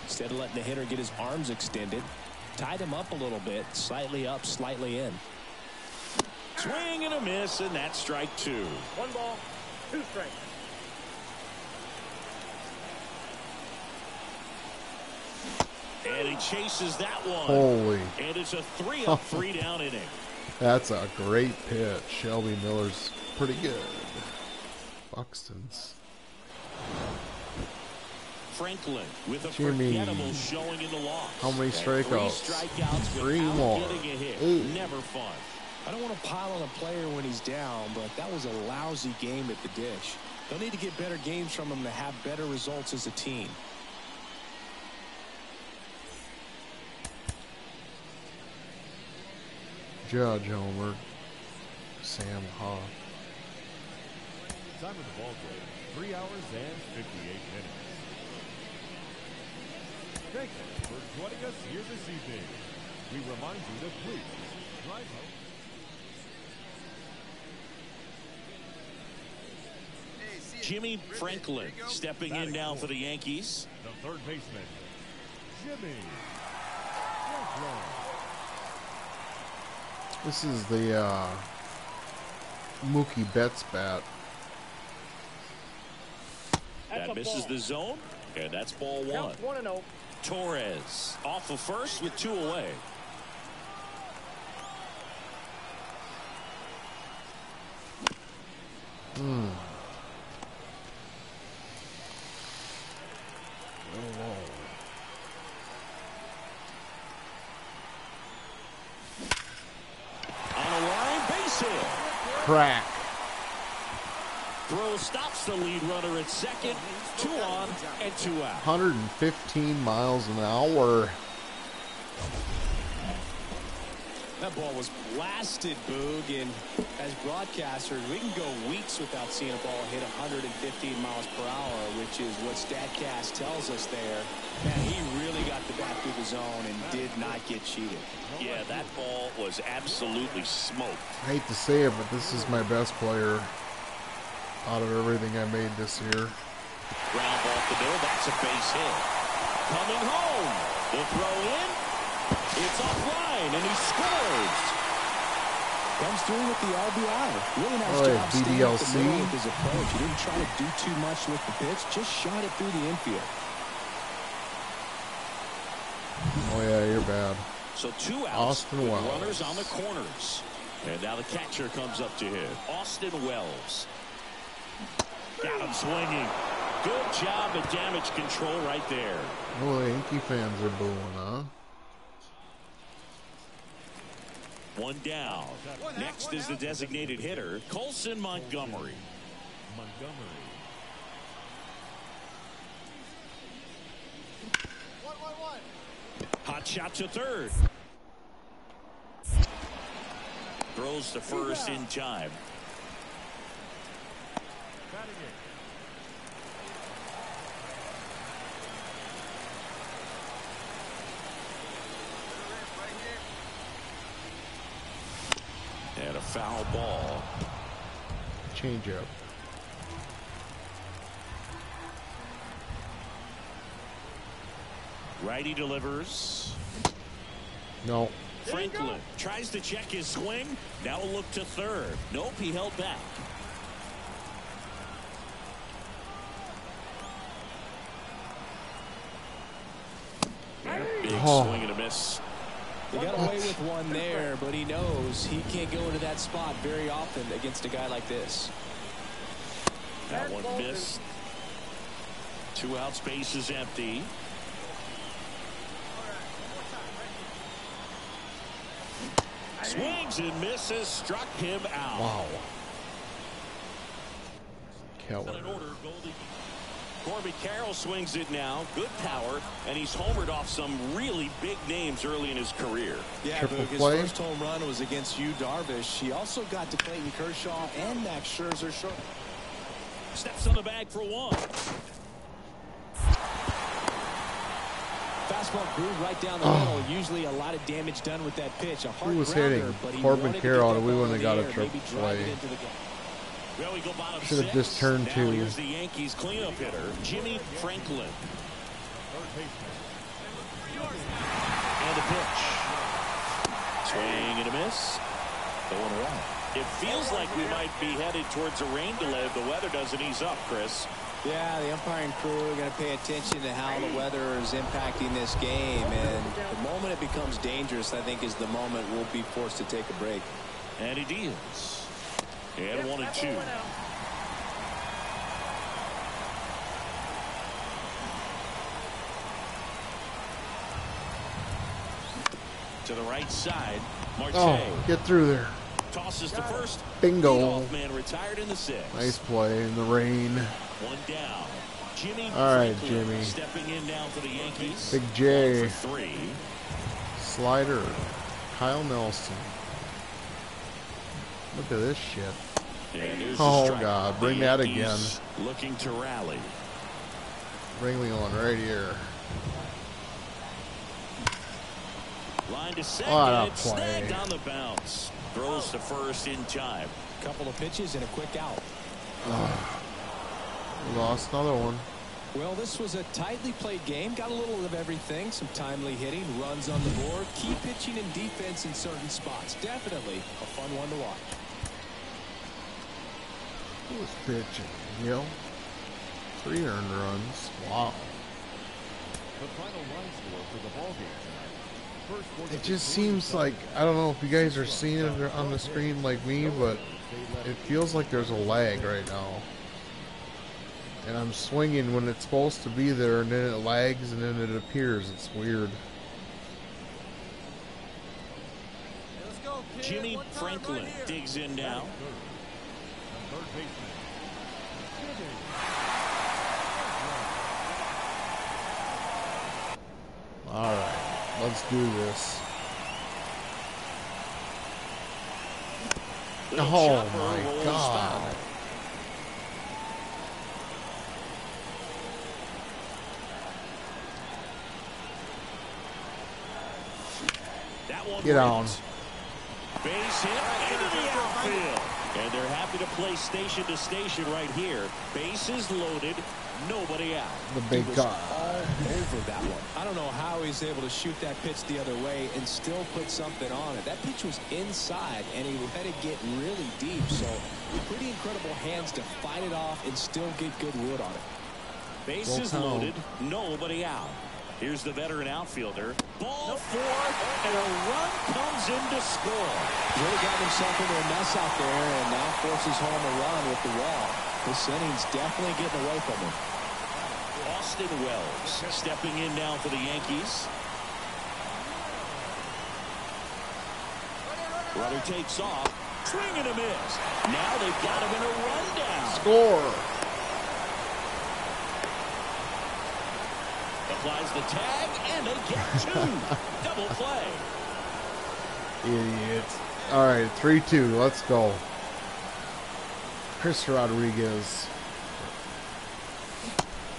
Instead of letting the hitter get his arms extended, tied him up a little bit, slightly up, slightly in. Swing and a miss, and that's strike two. 1 ball, 2 strikes. And he chases that one. Holy. And it's a 3-up, 3-down inning. That's a great pitch. Shelby Miller's pretty good. Buxton's. Franklin with a Jimmy. forgettable showing in the loss. How many And strikeouts? 3 strikeouts 3 without more. getting a hit. Ooh. Never fun. I don't want to pile on a player when he's down, but that was a lousy game at the dish. They'll need to get better games from him to have better results as a team. Judge Homer. Sam Hoff. Time of the ball game, 3 hours and 58 minutes. Thank you for joining us here this evening. We remind you to please drive home. Jimmy Franklin stepping in now for the Yankees. The third baseman, Jimmy Franklin. This is the Mookie Betts bat. That misses the zone, and that's ball one. 1-0. Torres off of first with 2 away. On a line, base hit. Crack. Throw stops the lead runner at second. 2 on and 2 out. 115 miles an hour. That ball was blasted, Boog, and as broadcasters, we can go weeks without seeing a ball hit 115 miles per hour, which is what StatCast tells us there. Man, he really got the bat through the zone and did not get cheated. Yeah, that ball was absolutely smoked. I hate to say it, but this is my best player out of everything I made this year. Ground ball to the middle. That's a base hit. Coming home. The throw in. It's offline, and he scores. Comes through with the RBI. Really nice All right, job staying up the BDLC. middle with his approach. He didn't try to do too much with the pitch. Just shot it through the infield. Oh yeah, you're bad. So 2 outs Austin with Wells. runners on the corners. And now the catcher comes up to hit. Austin Wells. Got him swinging. Good job at damage control right there. Oh, the Yankee fans are booing, huh? 1 down. Next is the designated hitter, Colson Montgomery. Montgomery. Hot shot to third. Throws to first in time. Batting it. And a foul ball. Change up. Righty delivers. No. Franklin tries to check his swing. Now a look to third. Nope, he held back. And a big swing and a miss. He got away with one there, but he knows he can't go into that spot very often against a guy like this. That one missed. 2 outs, base is empty. Swings and misses, struck him out. Wow. In Keller. order, Goldie. Corbin Carroll swings it now. Good power, and he's homered off some really big names early in his career. Yeah, Triple Boog, his play. first home run was against Yu Darvish. He also got to Clayton Kershaw and Max Scherzer short. Steps on the bag for 1. Fastball grew right down the middle. Usually a lot of damage done with that pitch. A hard Who was grounder, hitting? but he Corbin wanted to Carroll, get that we ball wouldn't in have the got a air, triple maybe drive it play. into the gap. Well, we go bottom Should have 6. just turned now 2. Here's the Yankees cleanup hitter, Jimmy Franklin. Third baseman. And a pitch. Swing and a miss. 0-1. It feels like we might be headed towards a rain delay if the weather doesn't ease up, Chris. Yeah, the umpiring crew are going to pay attention to how the weather is impacting this game. And the moment it becomes dangerous, I think, is the moment we'll be forced to take a break. And he deals. And 1-2. To the right side, Marte Oh, get through there. tosses to first. Bingo. Leadoff man retired in the 6th. Nice play in the rain. 1 down. Jimmy All right, Franklin Jimmy. stepping in now for the Yankees. Big J. 3. Slider. Kyle Nelson. Look at this shit. And there's Oh, the strike. God. Bring The that Yankees looking to rally. Bring me one right here. Line to second. What a It's play. snagged on the bounce. Throws to first in time. Couple of pitches and a quick out. We lost another one. Well, this was a tightly played game. Got a little of everything. Some timely hitting, runs on the board, key pitching and defense in certain spots. Definitely a fun one to watch. Who was pitching? Hill. 3 earned runs. Wow. The final line score for the ball game tonight. First for the It just Victoria seems like, I don't know if you guys are seeing it on the Southern screen like me, but it feels like there's a lag right now. And I'm swinging when it's supposed to be there, and then it lags, and then it appears. It's weird. Let's go, kid. Jimmy One time Franklin right here. digs in now. The third baseman. Jimmy. Alright, let's do this. Little Oh chopper my rolls God. foul. That one Get on. Base hit into the outfield. And they're happy to play station to station right here. Bases loaded, nobody out. The big He was guy. all over that one. I don't know how he's able to shoot that pitch the other way and still put something on it. That pitch was inside, and he let it get really deep. So pretty incredible hands to fight it off and still get good wood on it. Bases loaded, nobody out. Here's the veteran outfielder. Ball four, and a run comes in to score. Really got himself into a mess out there and now forces home a run with the wall. This inning's definitely getting away from him. Austin Wells stepping in now for the Yankees. Runner takes off. Swing and a miss. Now they've got him in a rundown. Score. Applies the tag, and they get two. Double play. Idiots. All right, 3-2. Let's go. Chris Rodriguez.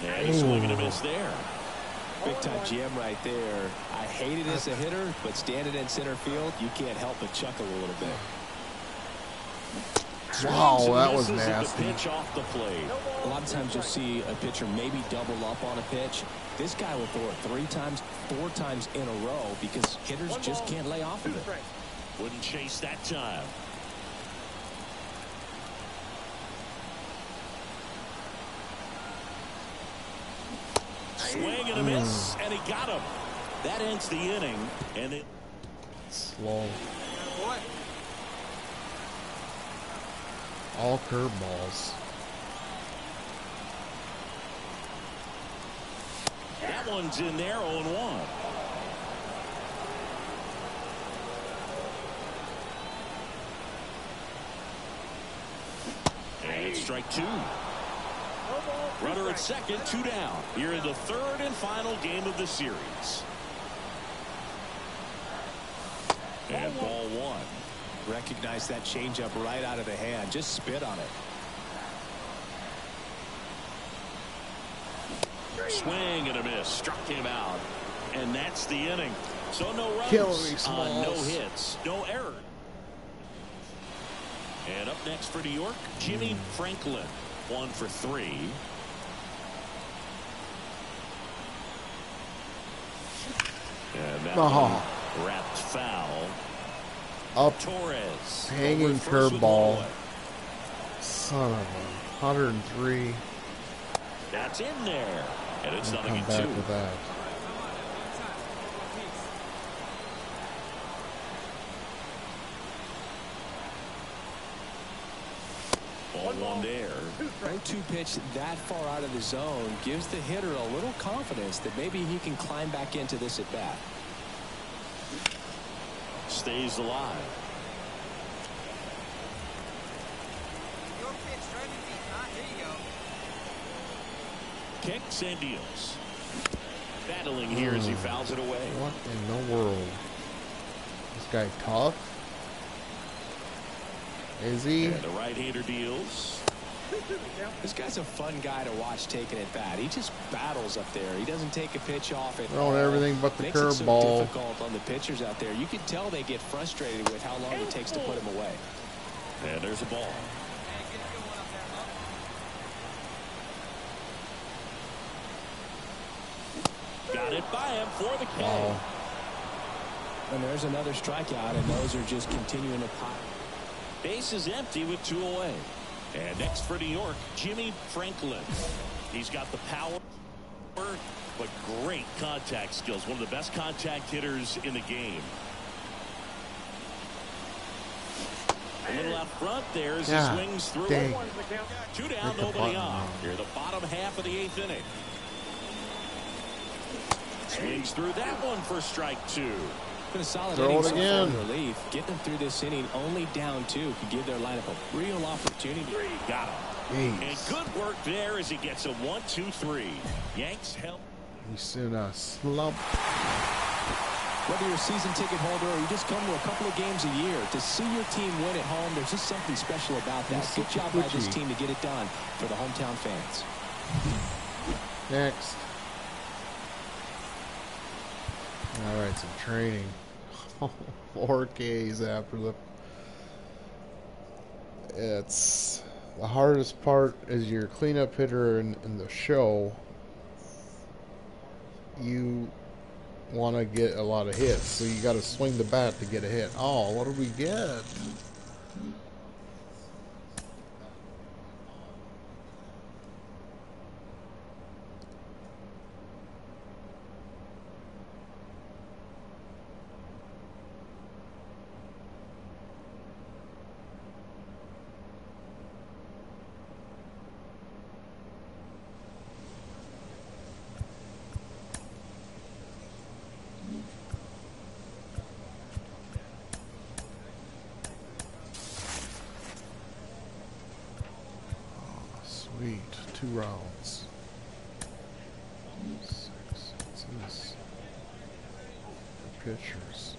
And a swing and a miss there. Big time jam right there. I hate it as a hitter, but standing in center field, you can't help but chuckle a little bit. Wow, Swings and that was misses at nasty. the pitch off the plate. A lot of times you'll see a pitcher maybe double up on a pitch. This guy will throw it 3 times, 4 times in a row because hitters just can't lay off of it. Wouldn't chase that time. Swing and a miss, and he got him. That ends the inning, and it Slow. All curveballs. that one's in there, 0-1. And it's strike 2. Runner at second, 2 down. Here in the third and final game of the series. And ball 1. Recognize that changeup right out of the hand. Just spit on it. Swing and a miss. Struck him out. And that's the inning. So no runs on no hits, no error. And up next for New York, Jimmy Franklin. 1 for 3. And that one wrapped foul. Up. Torres. Hanging over first with curveball. one away. Son of a 103. That's in there. And it's Come nothing in back 2. with that. Ball 1 there. 0-2 pitch that far out of the zone gives the hitter a little confidence that maybe he can climb back into this at bat. Stays alive. Your pitch, straight to deep, huh? Here you go. Kicks and deals. Battling here as he fouls it away. What in the world? This guy tough? Is he? And the right-hander deals. This guy's a fun guy to watch taking at bat. He just battles up there. He doesn't take a pitch off at Throwing everything but the Makes it so curveball. difficult on the pitchers out there. You can tell they get frustrated with how long it takes to put him away. And there's a ball. Got it by him for the K. Wow. And there's another strikeout, and those are just continuing to pop. Base is empty with 2 away. And next for New York, Jimmy Franklin. He's got the power, but great contact skills. One of the best contact hitters in the game. A little out front there as he swings through. Dang. 2 down, Hit the nobody button on. wrong. Here, the bottom half of the 8th inning. Swings through that one for strike 2. Been a solid Throw inning it so far again. in relief. Getting them through this inning only down 2 could give their lineup a real opportunity. Got him. Jeez. And good work there as he gets a 1-2-3. Yanks help. He's in a slump. Whether you're a season ticket holder or you just come to a couple of games a year, to see your team win at home, there's just something special about that. Good job by this team to get it done for the hometown fans. Next. All right, some training. 4 Ks after the. It's the hardest part is your cleanup hitter in the show. You want to get a lot of hits, so you got to swing the bat to get a hit. Oh, what do we get? Sweet, 2 rounds. 6. What's this? For pitchers.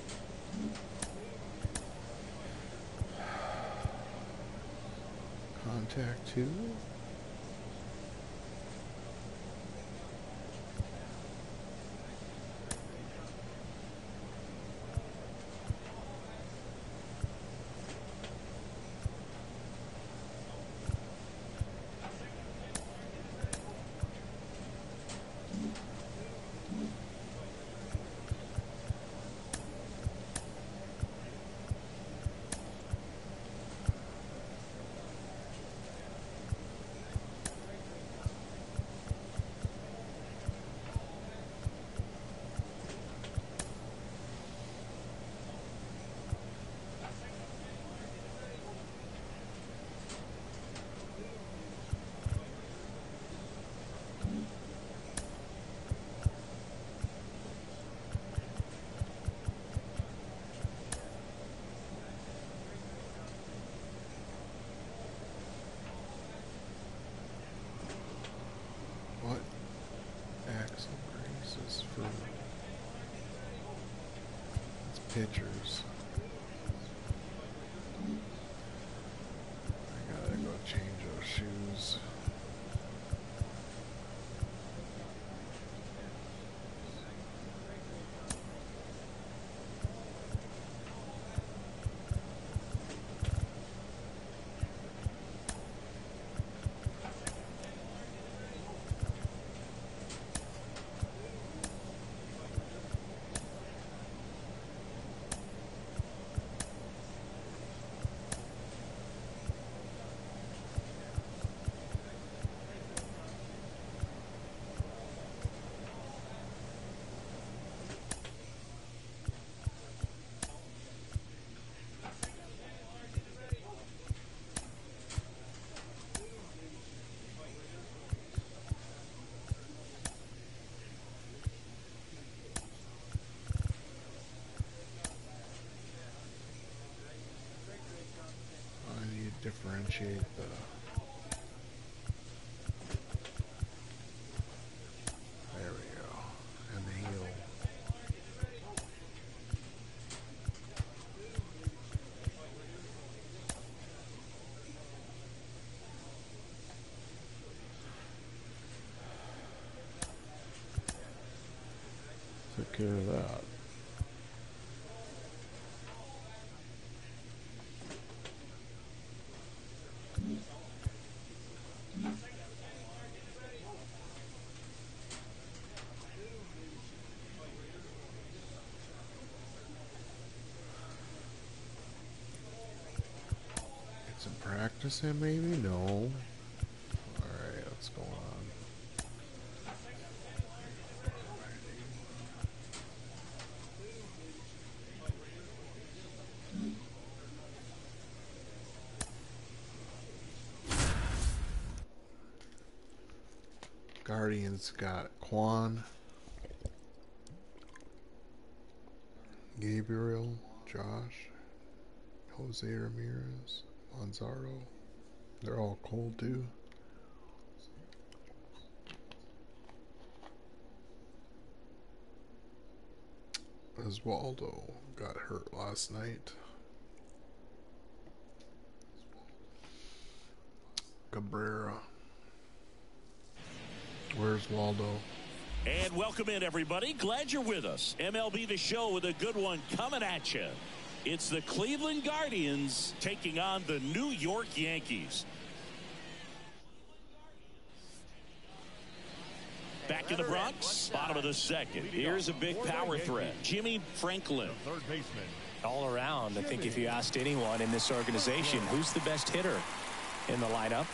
Contact 2. What axle grease is for? It's pitchers. I gotta go change those shoes. Differentiate the there we go, and the heel. Took care of that. Some practice in maybe? No. Alright, what's going on? Guardians got Quan, Gabriel, Josh, Jose Ramirez, Manzaro. They're all cold too. Oswaldo got hurt last night. Cabrera. Where's Waldo? And welcome in, everybody. Glad you're with us. MLB The Show with a good one coming at you. It's the Cleveland Guardians taking on the New York Yankees. Back in the Bronx, bottom of the second. Here's a big power threat. Jimmy Franklin. Third baseman. All around, I think if you asked anyone in this organization who's the best hitter in the lineup,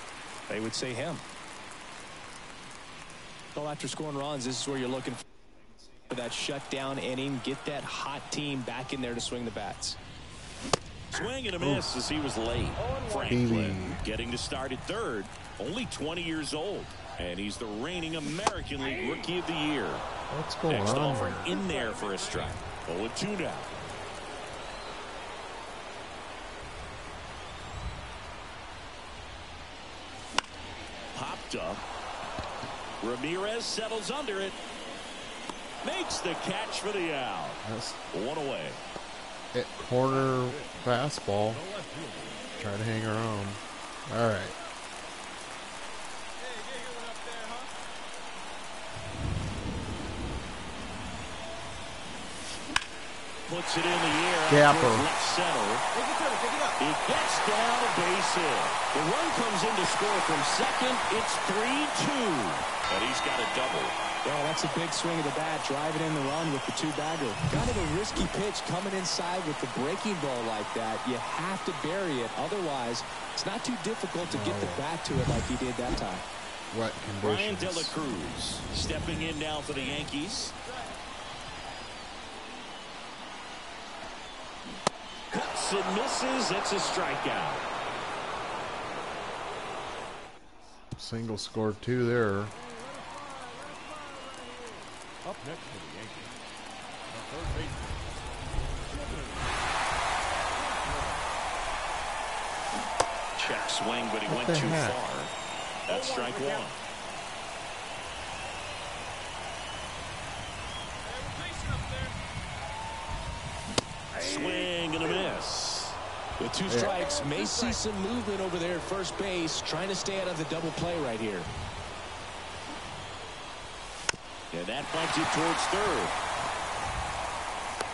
they would say him. Well, after scoring runs, this is where you're looking for that shutdown inning. Get that hot team back in there to swing the bats. Swing and a miss as he was late. Franklin getting to start at third. Only 20 years old. And he's the reigning American League Rookie of the Year. What's going Next on? offering in there for a strike. 0-2 now. Popped up. Ramirez settles under it. Makes the catch for the out. That's One away. it. Corner fastball. Try to hang around. All right. Puts it in the air. Gapper. Towards left center. It gets down a base hit. The run comes in to score from second. It's 3-2. And he's got a double. Yeah, that's a big swing of the bat, driving in the run with the two-bagger. Kind of a risky pitch coming inside with the breaking ball like that. You have to bury it. Otherwise, it's not too difficult to get the bat to it like he did that time. Wet Brian conditions. De La Cruz stepping in now for the Yankees. Cuts and misses. It's a strikeout. Single scored 2 there. Up next for the Yankees. The third baseman. Check swing, but he What went the too heck? far. That's strike one. Swing and a miss. With two strikes, may see some movement over there at first base, trying to stay out of the double play right here. And that bunted towards third.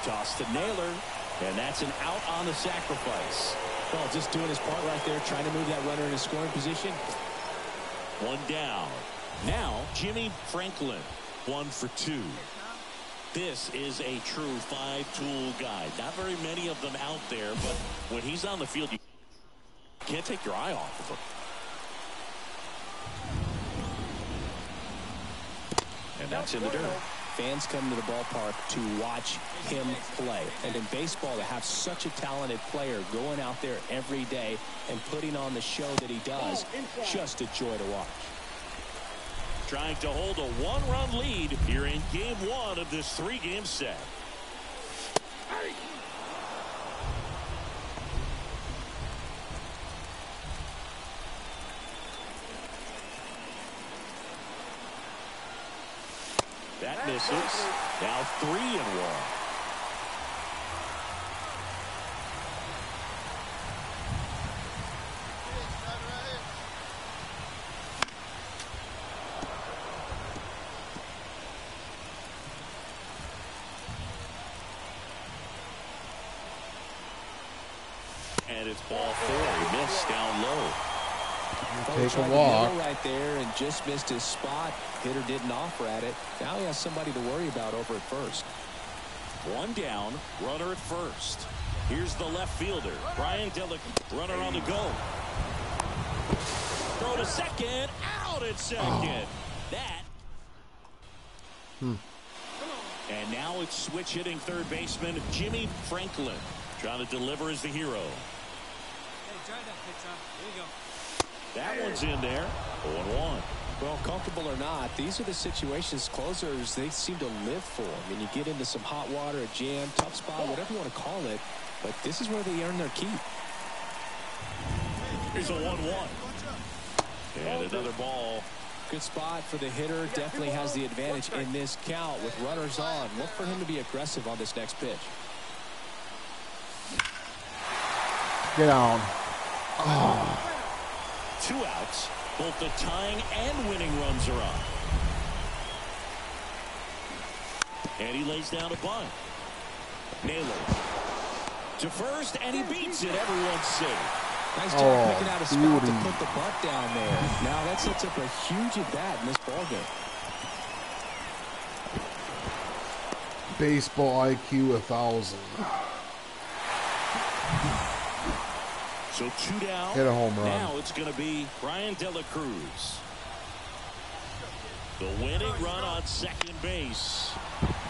Toss to Naylor. And that's an out on the sacrifice. Well, just doing his part right there, trying to move that runner into scoring position. One down. Now, Jimmy Franklin, 1 for 2. This is a true five-tool guy. Not very many of them out there, but when he's on the field, you can't take your eye off of him. And that's in the dirt. Fans come to the ballpark to watch him play. And in baseball, to have such a talented player going out there every day and putting on the show that he does, just a joy to watch. Trying to hold a one-run lead here in game 1 of this 3-game set. That misses. Now 3-1. And it's ball 4. He missed down low. Take a walk. Right there and just missed his spot. Hitter didn't offer at it. Now he has somebody to worry about over at first. One down, runner at first. Here's the left fielder, Brian De La Cruz, runner on the go. Throw to second, out at second. That. And now it's switch hitting third baseman Jimmy Franklin. Trying to deliver as the hero. Hey, try that pitch up. There you go. That one's in there. 0-1. Well, comfortable or not, these are the situations closers they seem to live for. I mean, you get into some hot water, a jam, tough spot, whatever you want to call it, but this is where they earn their keep. Here's a 1-1. And another ball Good spot for the hitter. Definitely has the advantage in this count with runners on. Look for him to be aggressive on this next pitch. Get down. Oh. 2 outs. Both the tying and winning runs are on. And he lays down a bunt. Naylor to first, and he beats it. Everyone's safe. Nice job picking out a spot to put the bunt down there. Now that sets up a huge at-bat in this ballgame. Baseball IQ 1,000. So 2 down. Hit a home run. Now it's going to be Brian De La Cruz. The winning run on second base.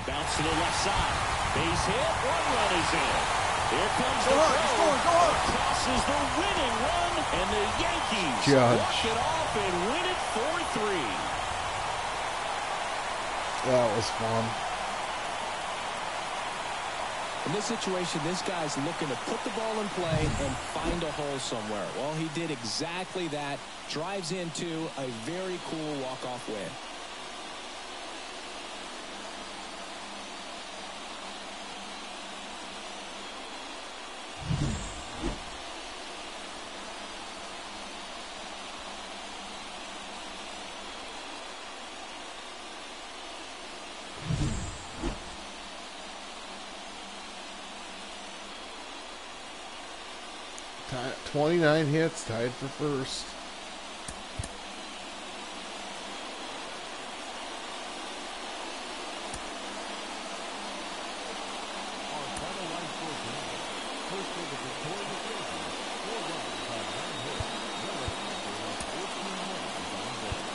Bounce to the left side. Base hit. 1 run is in. Here comes the throw. Crosses the winning run, and the Yankees walk it off and win it 4-3. That was fun. In this situation, this guy's looking to put the ball in play and find a hole somewhere. Well, he did exactly that. Drives into a very cool walk-off win. Tied, 29 hits, tied for first. Our final line score tonight. First for the victorious Yankees. 4 runs on 9 hits. No errors. They left 14 runs on base.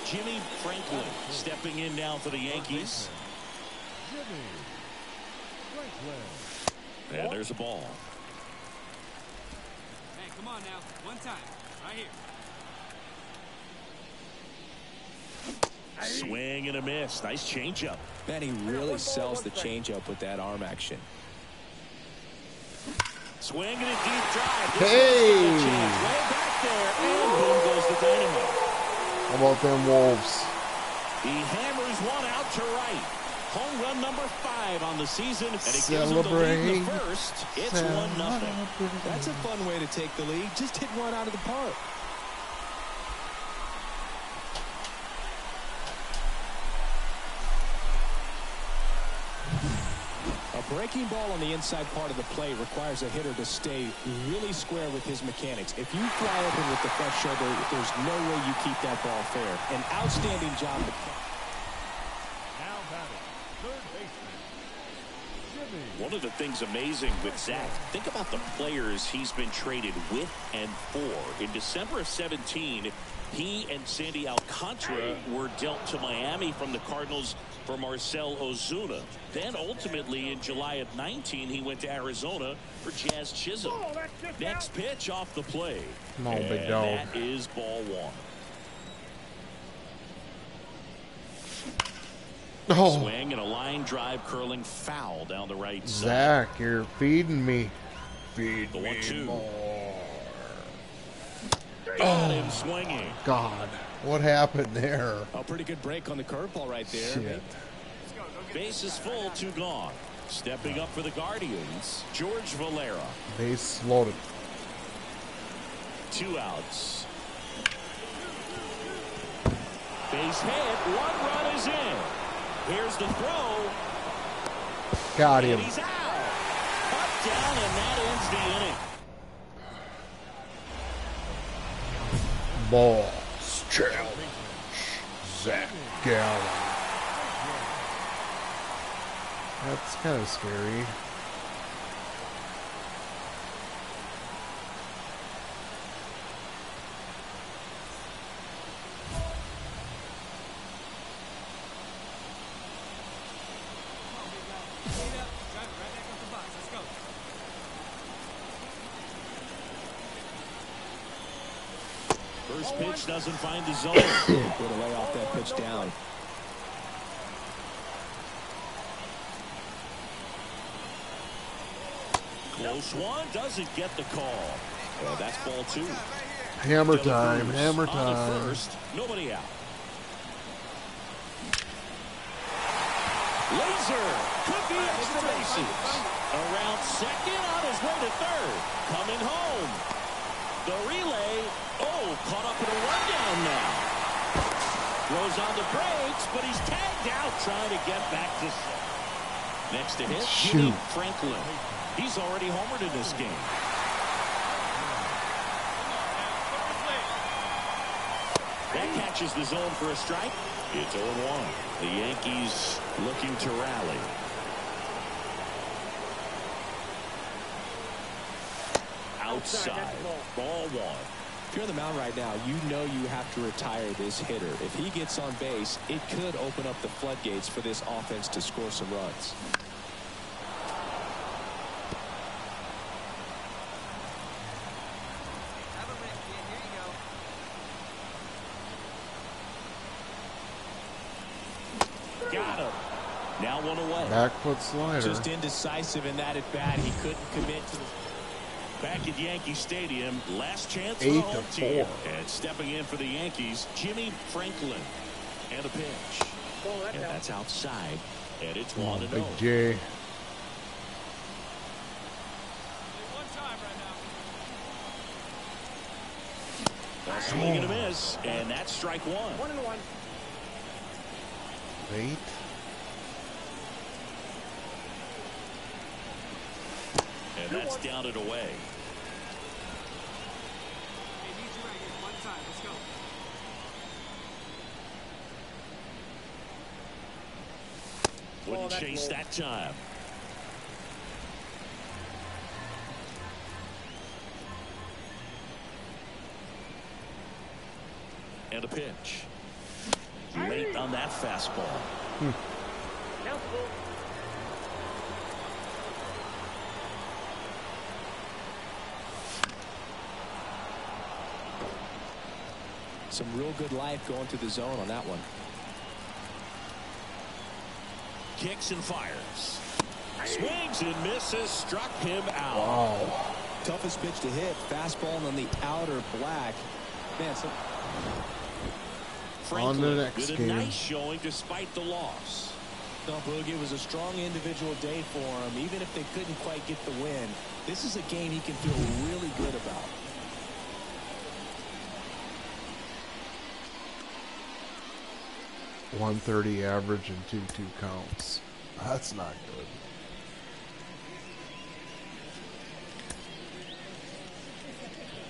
Jimmy Franklin stepping in now for the Yankees. Jimmy Franklin. And there's a ball. Hey, come on now. One time. Right here. Swing and a miss. Nice changeup. Man, he really sells the changeup with that arm action. Swing and a deep drive. Hey! Way back there, and boom goes the dynamite. How about them Wolves? He hammers one out to right. Home run number 5 on the season, and it gives him the Celebrate. lead in the first. It's 1-0. That's a fun way to take the lead. Just hit one out of the park. A breaking ball on the inside part of the plate requires a hitter to stay really square with his mechanics. If you fly open with the front shoulder, there's no way you keep that ball fair. An outstanding job. Now batting, third baseman, Jimmy. One of the things amazing with Zach, think about the players he's been traded with and for. In December of 17, he and Sandy Alcantara were dealt to Miami from the Cardinals for Marcell Ozuna. Then ultimately in July of 19, he went to Arizona for Jazz Chisholm. Next pitch off the plate. Come on, big And dog. that is ball 1. Oh, Swing and a line drive curling foul down the right side. Zach, you're feeding me. Feed The me 1-2. more. Got him swinging. God, what happened there? A pretty good break on the curveball right there. Shit. Base is full, 2 gone. Stepping up for the Guardians, George Valera. Base loaded. 2 outs. Base hit. 1 run is in. Here's the throw. Got And him. he's out. Cut down, and that ends the inning. Balls challenge. Zach Gallen. That's kind of scary. Clean up. Drive it right back off the box. Let's go. First pitch doesn't find the zone. Way to lay off that pitch down. Close one. Doesn't get the call. That's ball 2. Hammer time. Delivers Hammer on the time. first. Nobody out. Laser. Could be extra bases. Around second, on his way to third. Coming home. The relay. Oh, caught up in a rundown now. Throws on the brakes, but he's tagged out trying to get back to second. Next to hit, Jimmy Franklin. He's already homered in this game. That catches the zone for a strike. It's 0-1. The Yankees looking to rally. Outside. Ball 1. If you're on the mound right now, you know you have to retire this hitter. If he gets on base, it could open up the floodgates for this offense to score some runs. Got him. Now one away. Back foot slider. Just indecisive in that at bat. He couldn't commit to the... Back at Yankee Stadium, last chance for the home team. And stepping in for the Yankees, Jimmy Franklin. And a pitch. And that's outside. And it's 1-0. Big J. One time right now. A swing and a miss. And that's strike 1. 1-1. Wait. And that's down and away. Hey, need you right here. One time. Let's go. Wouldn't chase that time. And a pitch. Late on that fastball. Some real good life going to the zone on that one. Kicks and fires. Swings and misses. Struck him out. Wow. Toughest pitch to hit. Fastball on the outer black. Man, so... Franklin On the next with a game. nice showing despite the loss. No, Boog, it was a strong individual day for him. Even if they couldn't quite get the win, this is a game he can feel really good about. .130 average and 2-2 counts. That's not good.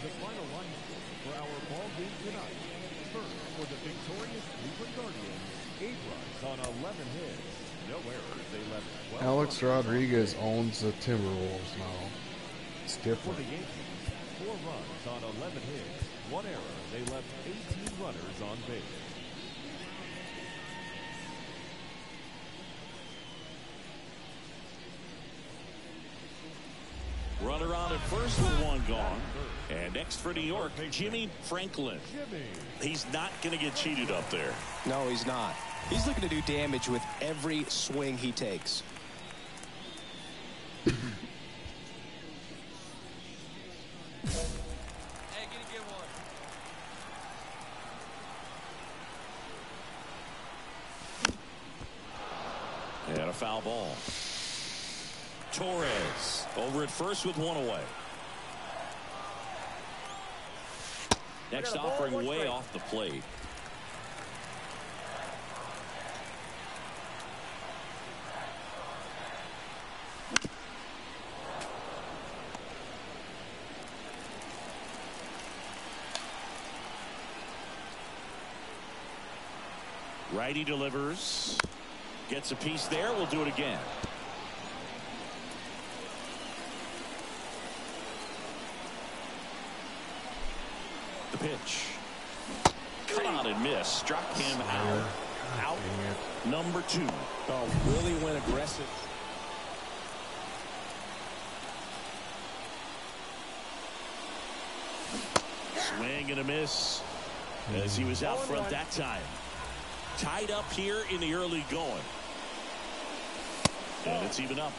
The final lineup for our ball game tonight. First, for the victorious Cleveland Guardians, 8 runs on 11 hits. No errors. They left 12 Alex runners. Rodriguez owns the Timberwolves now. It's For different. the Yankees, 4 runs on 11 hits. 1 error. They left 18 runners on base. Runner on at first with 1 gone. And next for New York, Jimmy Franklin. He's not going to get cheated up there. No, he's not. He's looking to do damage with every swing he takes. Hey, get one. And a foul ball. Torres over at first with 1 away. Next offering way off the plate. Righty delivers. Gets a piece there. We'll do it again. The pitch. Cut out and miss. Struck him out. Out. Number 2. Oh, really went aggressive. Swing and a miss as he was out front that time. Tied up here in the early going. And it's even up.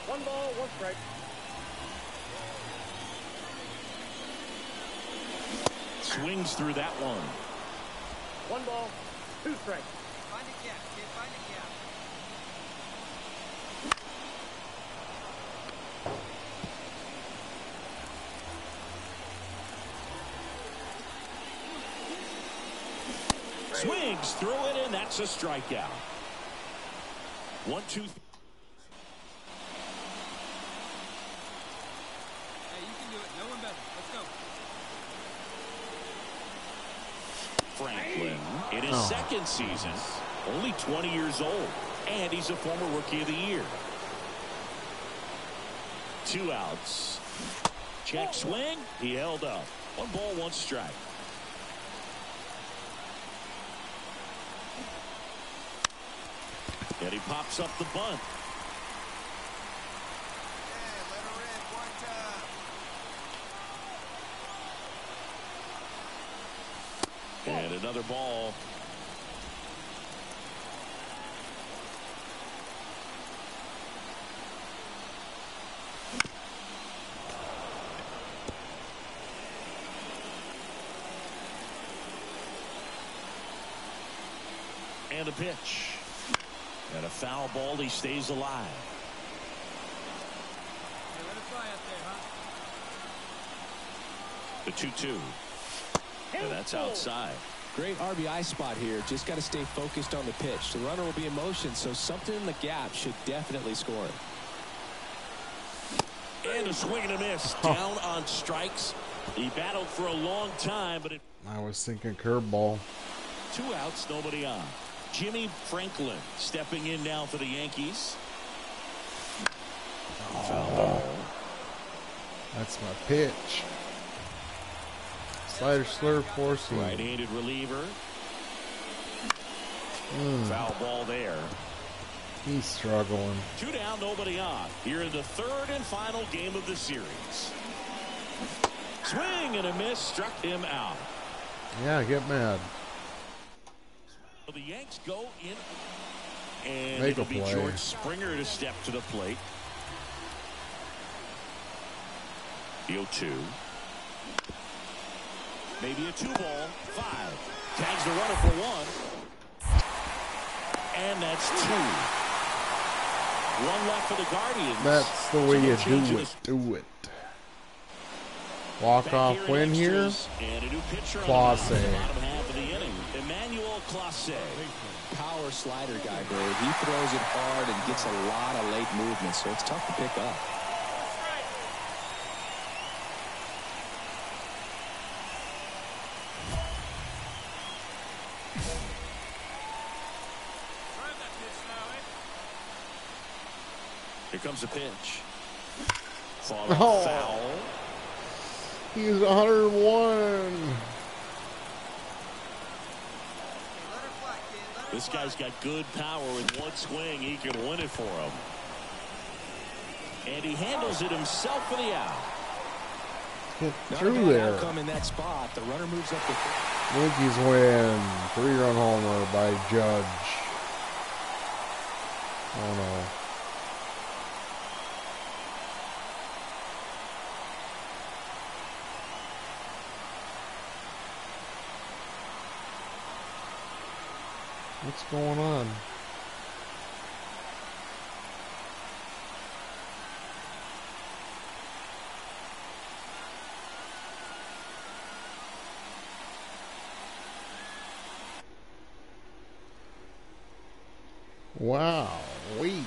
1 ball, 1 strike. Swings through that one. 1 ball, 2 strikes. Find a gap, kid. Find a gap. Swings through it, and that's a strikeout. 1, 2. Hey, you can do it. No one better. Let's go. Franklin in his second season, only 20 years old, and he's a former Rookie of the Year. 2 outs. Check swing. He held up. 1 ball, 1 strike. And he pops up the bunt. Yeah, let her in 1 time. And another ball. And a pitch. And a foul ball. He stays alive. Hey, let it fly out there, huh? The 2-2. And that's outside. Great RBI spot here. Just got to stay focused on the pitch. The runner will be in motion, so something in the gap should definitely score it. And a swing and a miss. Down on strikes. He battled for a long time, but I was thinking curveball. 2 outs, nobody on. Jimmy Franklin stepping in now for the Yankees. Foul ball. That's my pitch. Slider, slurve, 4-seam. Right-handed reliever. Foul ball there. He's struggling. 2 down, nobody on. Here in the 3rd and final game of the series. Swing and a miss, struck him out. Yeah, get mad. The Yanks go in, and Make it'll a be play. George Springer to step to the plate. The 0-2. Maybe a 2-ball. 5. Tags the runner for 1. And that's 2. 1 left for the Guardians. That's the way you do it. Do it. Walk-off win here. And a new pitcher Clase. on the bottom half of the inning. Emmanuel Clase. Power slider guy, Dave. He throws it hard and gets a lot of late movement, so it's tough to pick up. Drive that pitch now, eh? Here comes a pitch. Fall Oh. foul. He's 101. This guy's got good power. With 1 swing, he can win it for him. And he handles it himself for the out. Get Not a through bad there. outcome in that spot. The runner moves up the Yankees win. 3-run homer by Judge. Oh no. What's going on? Wow, wee.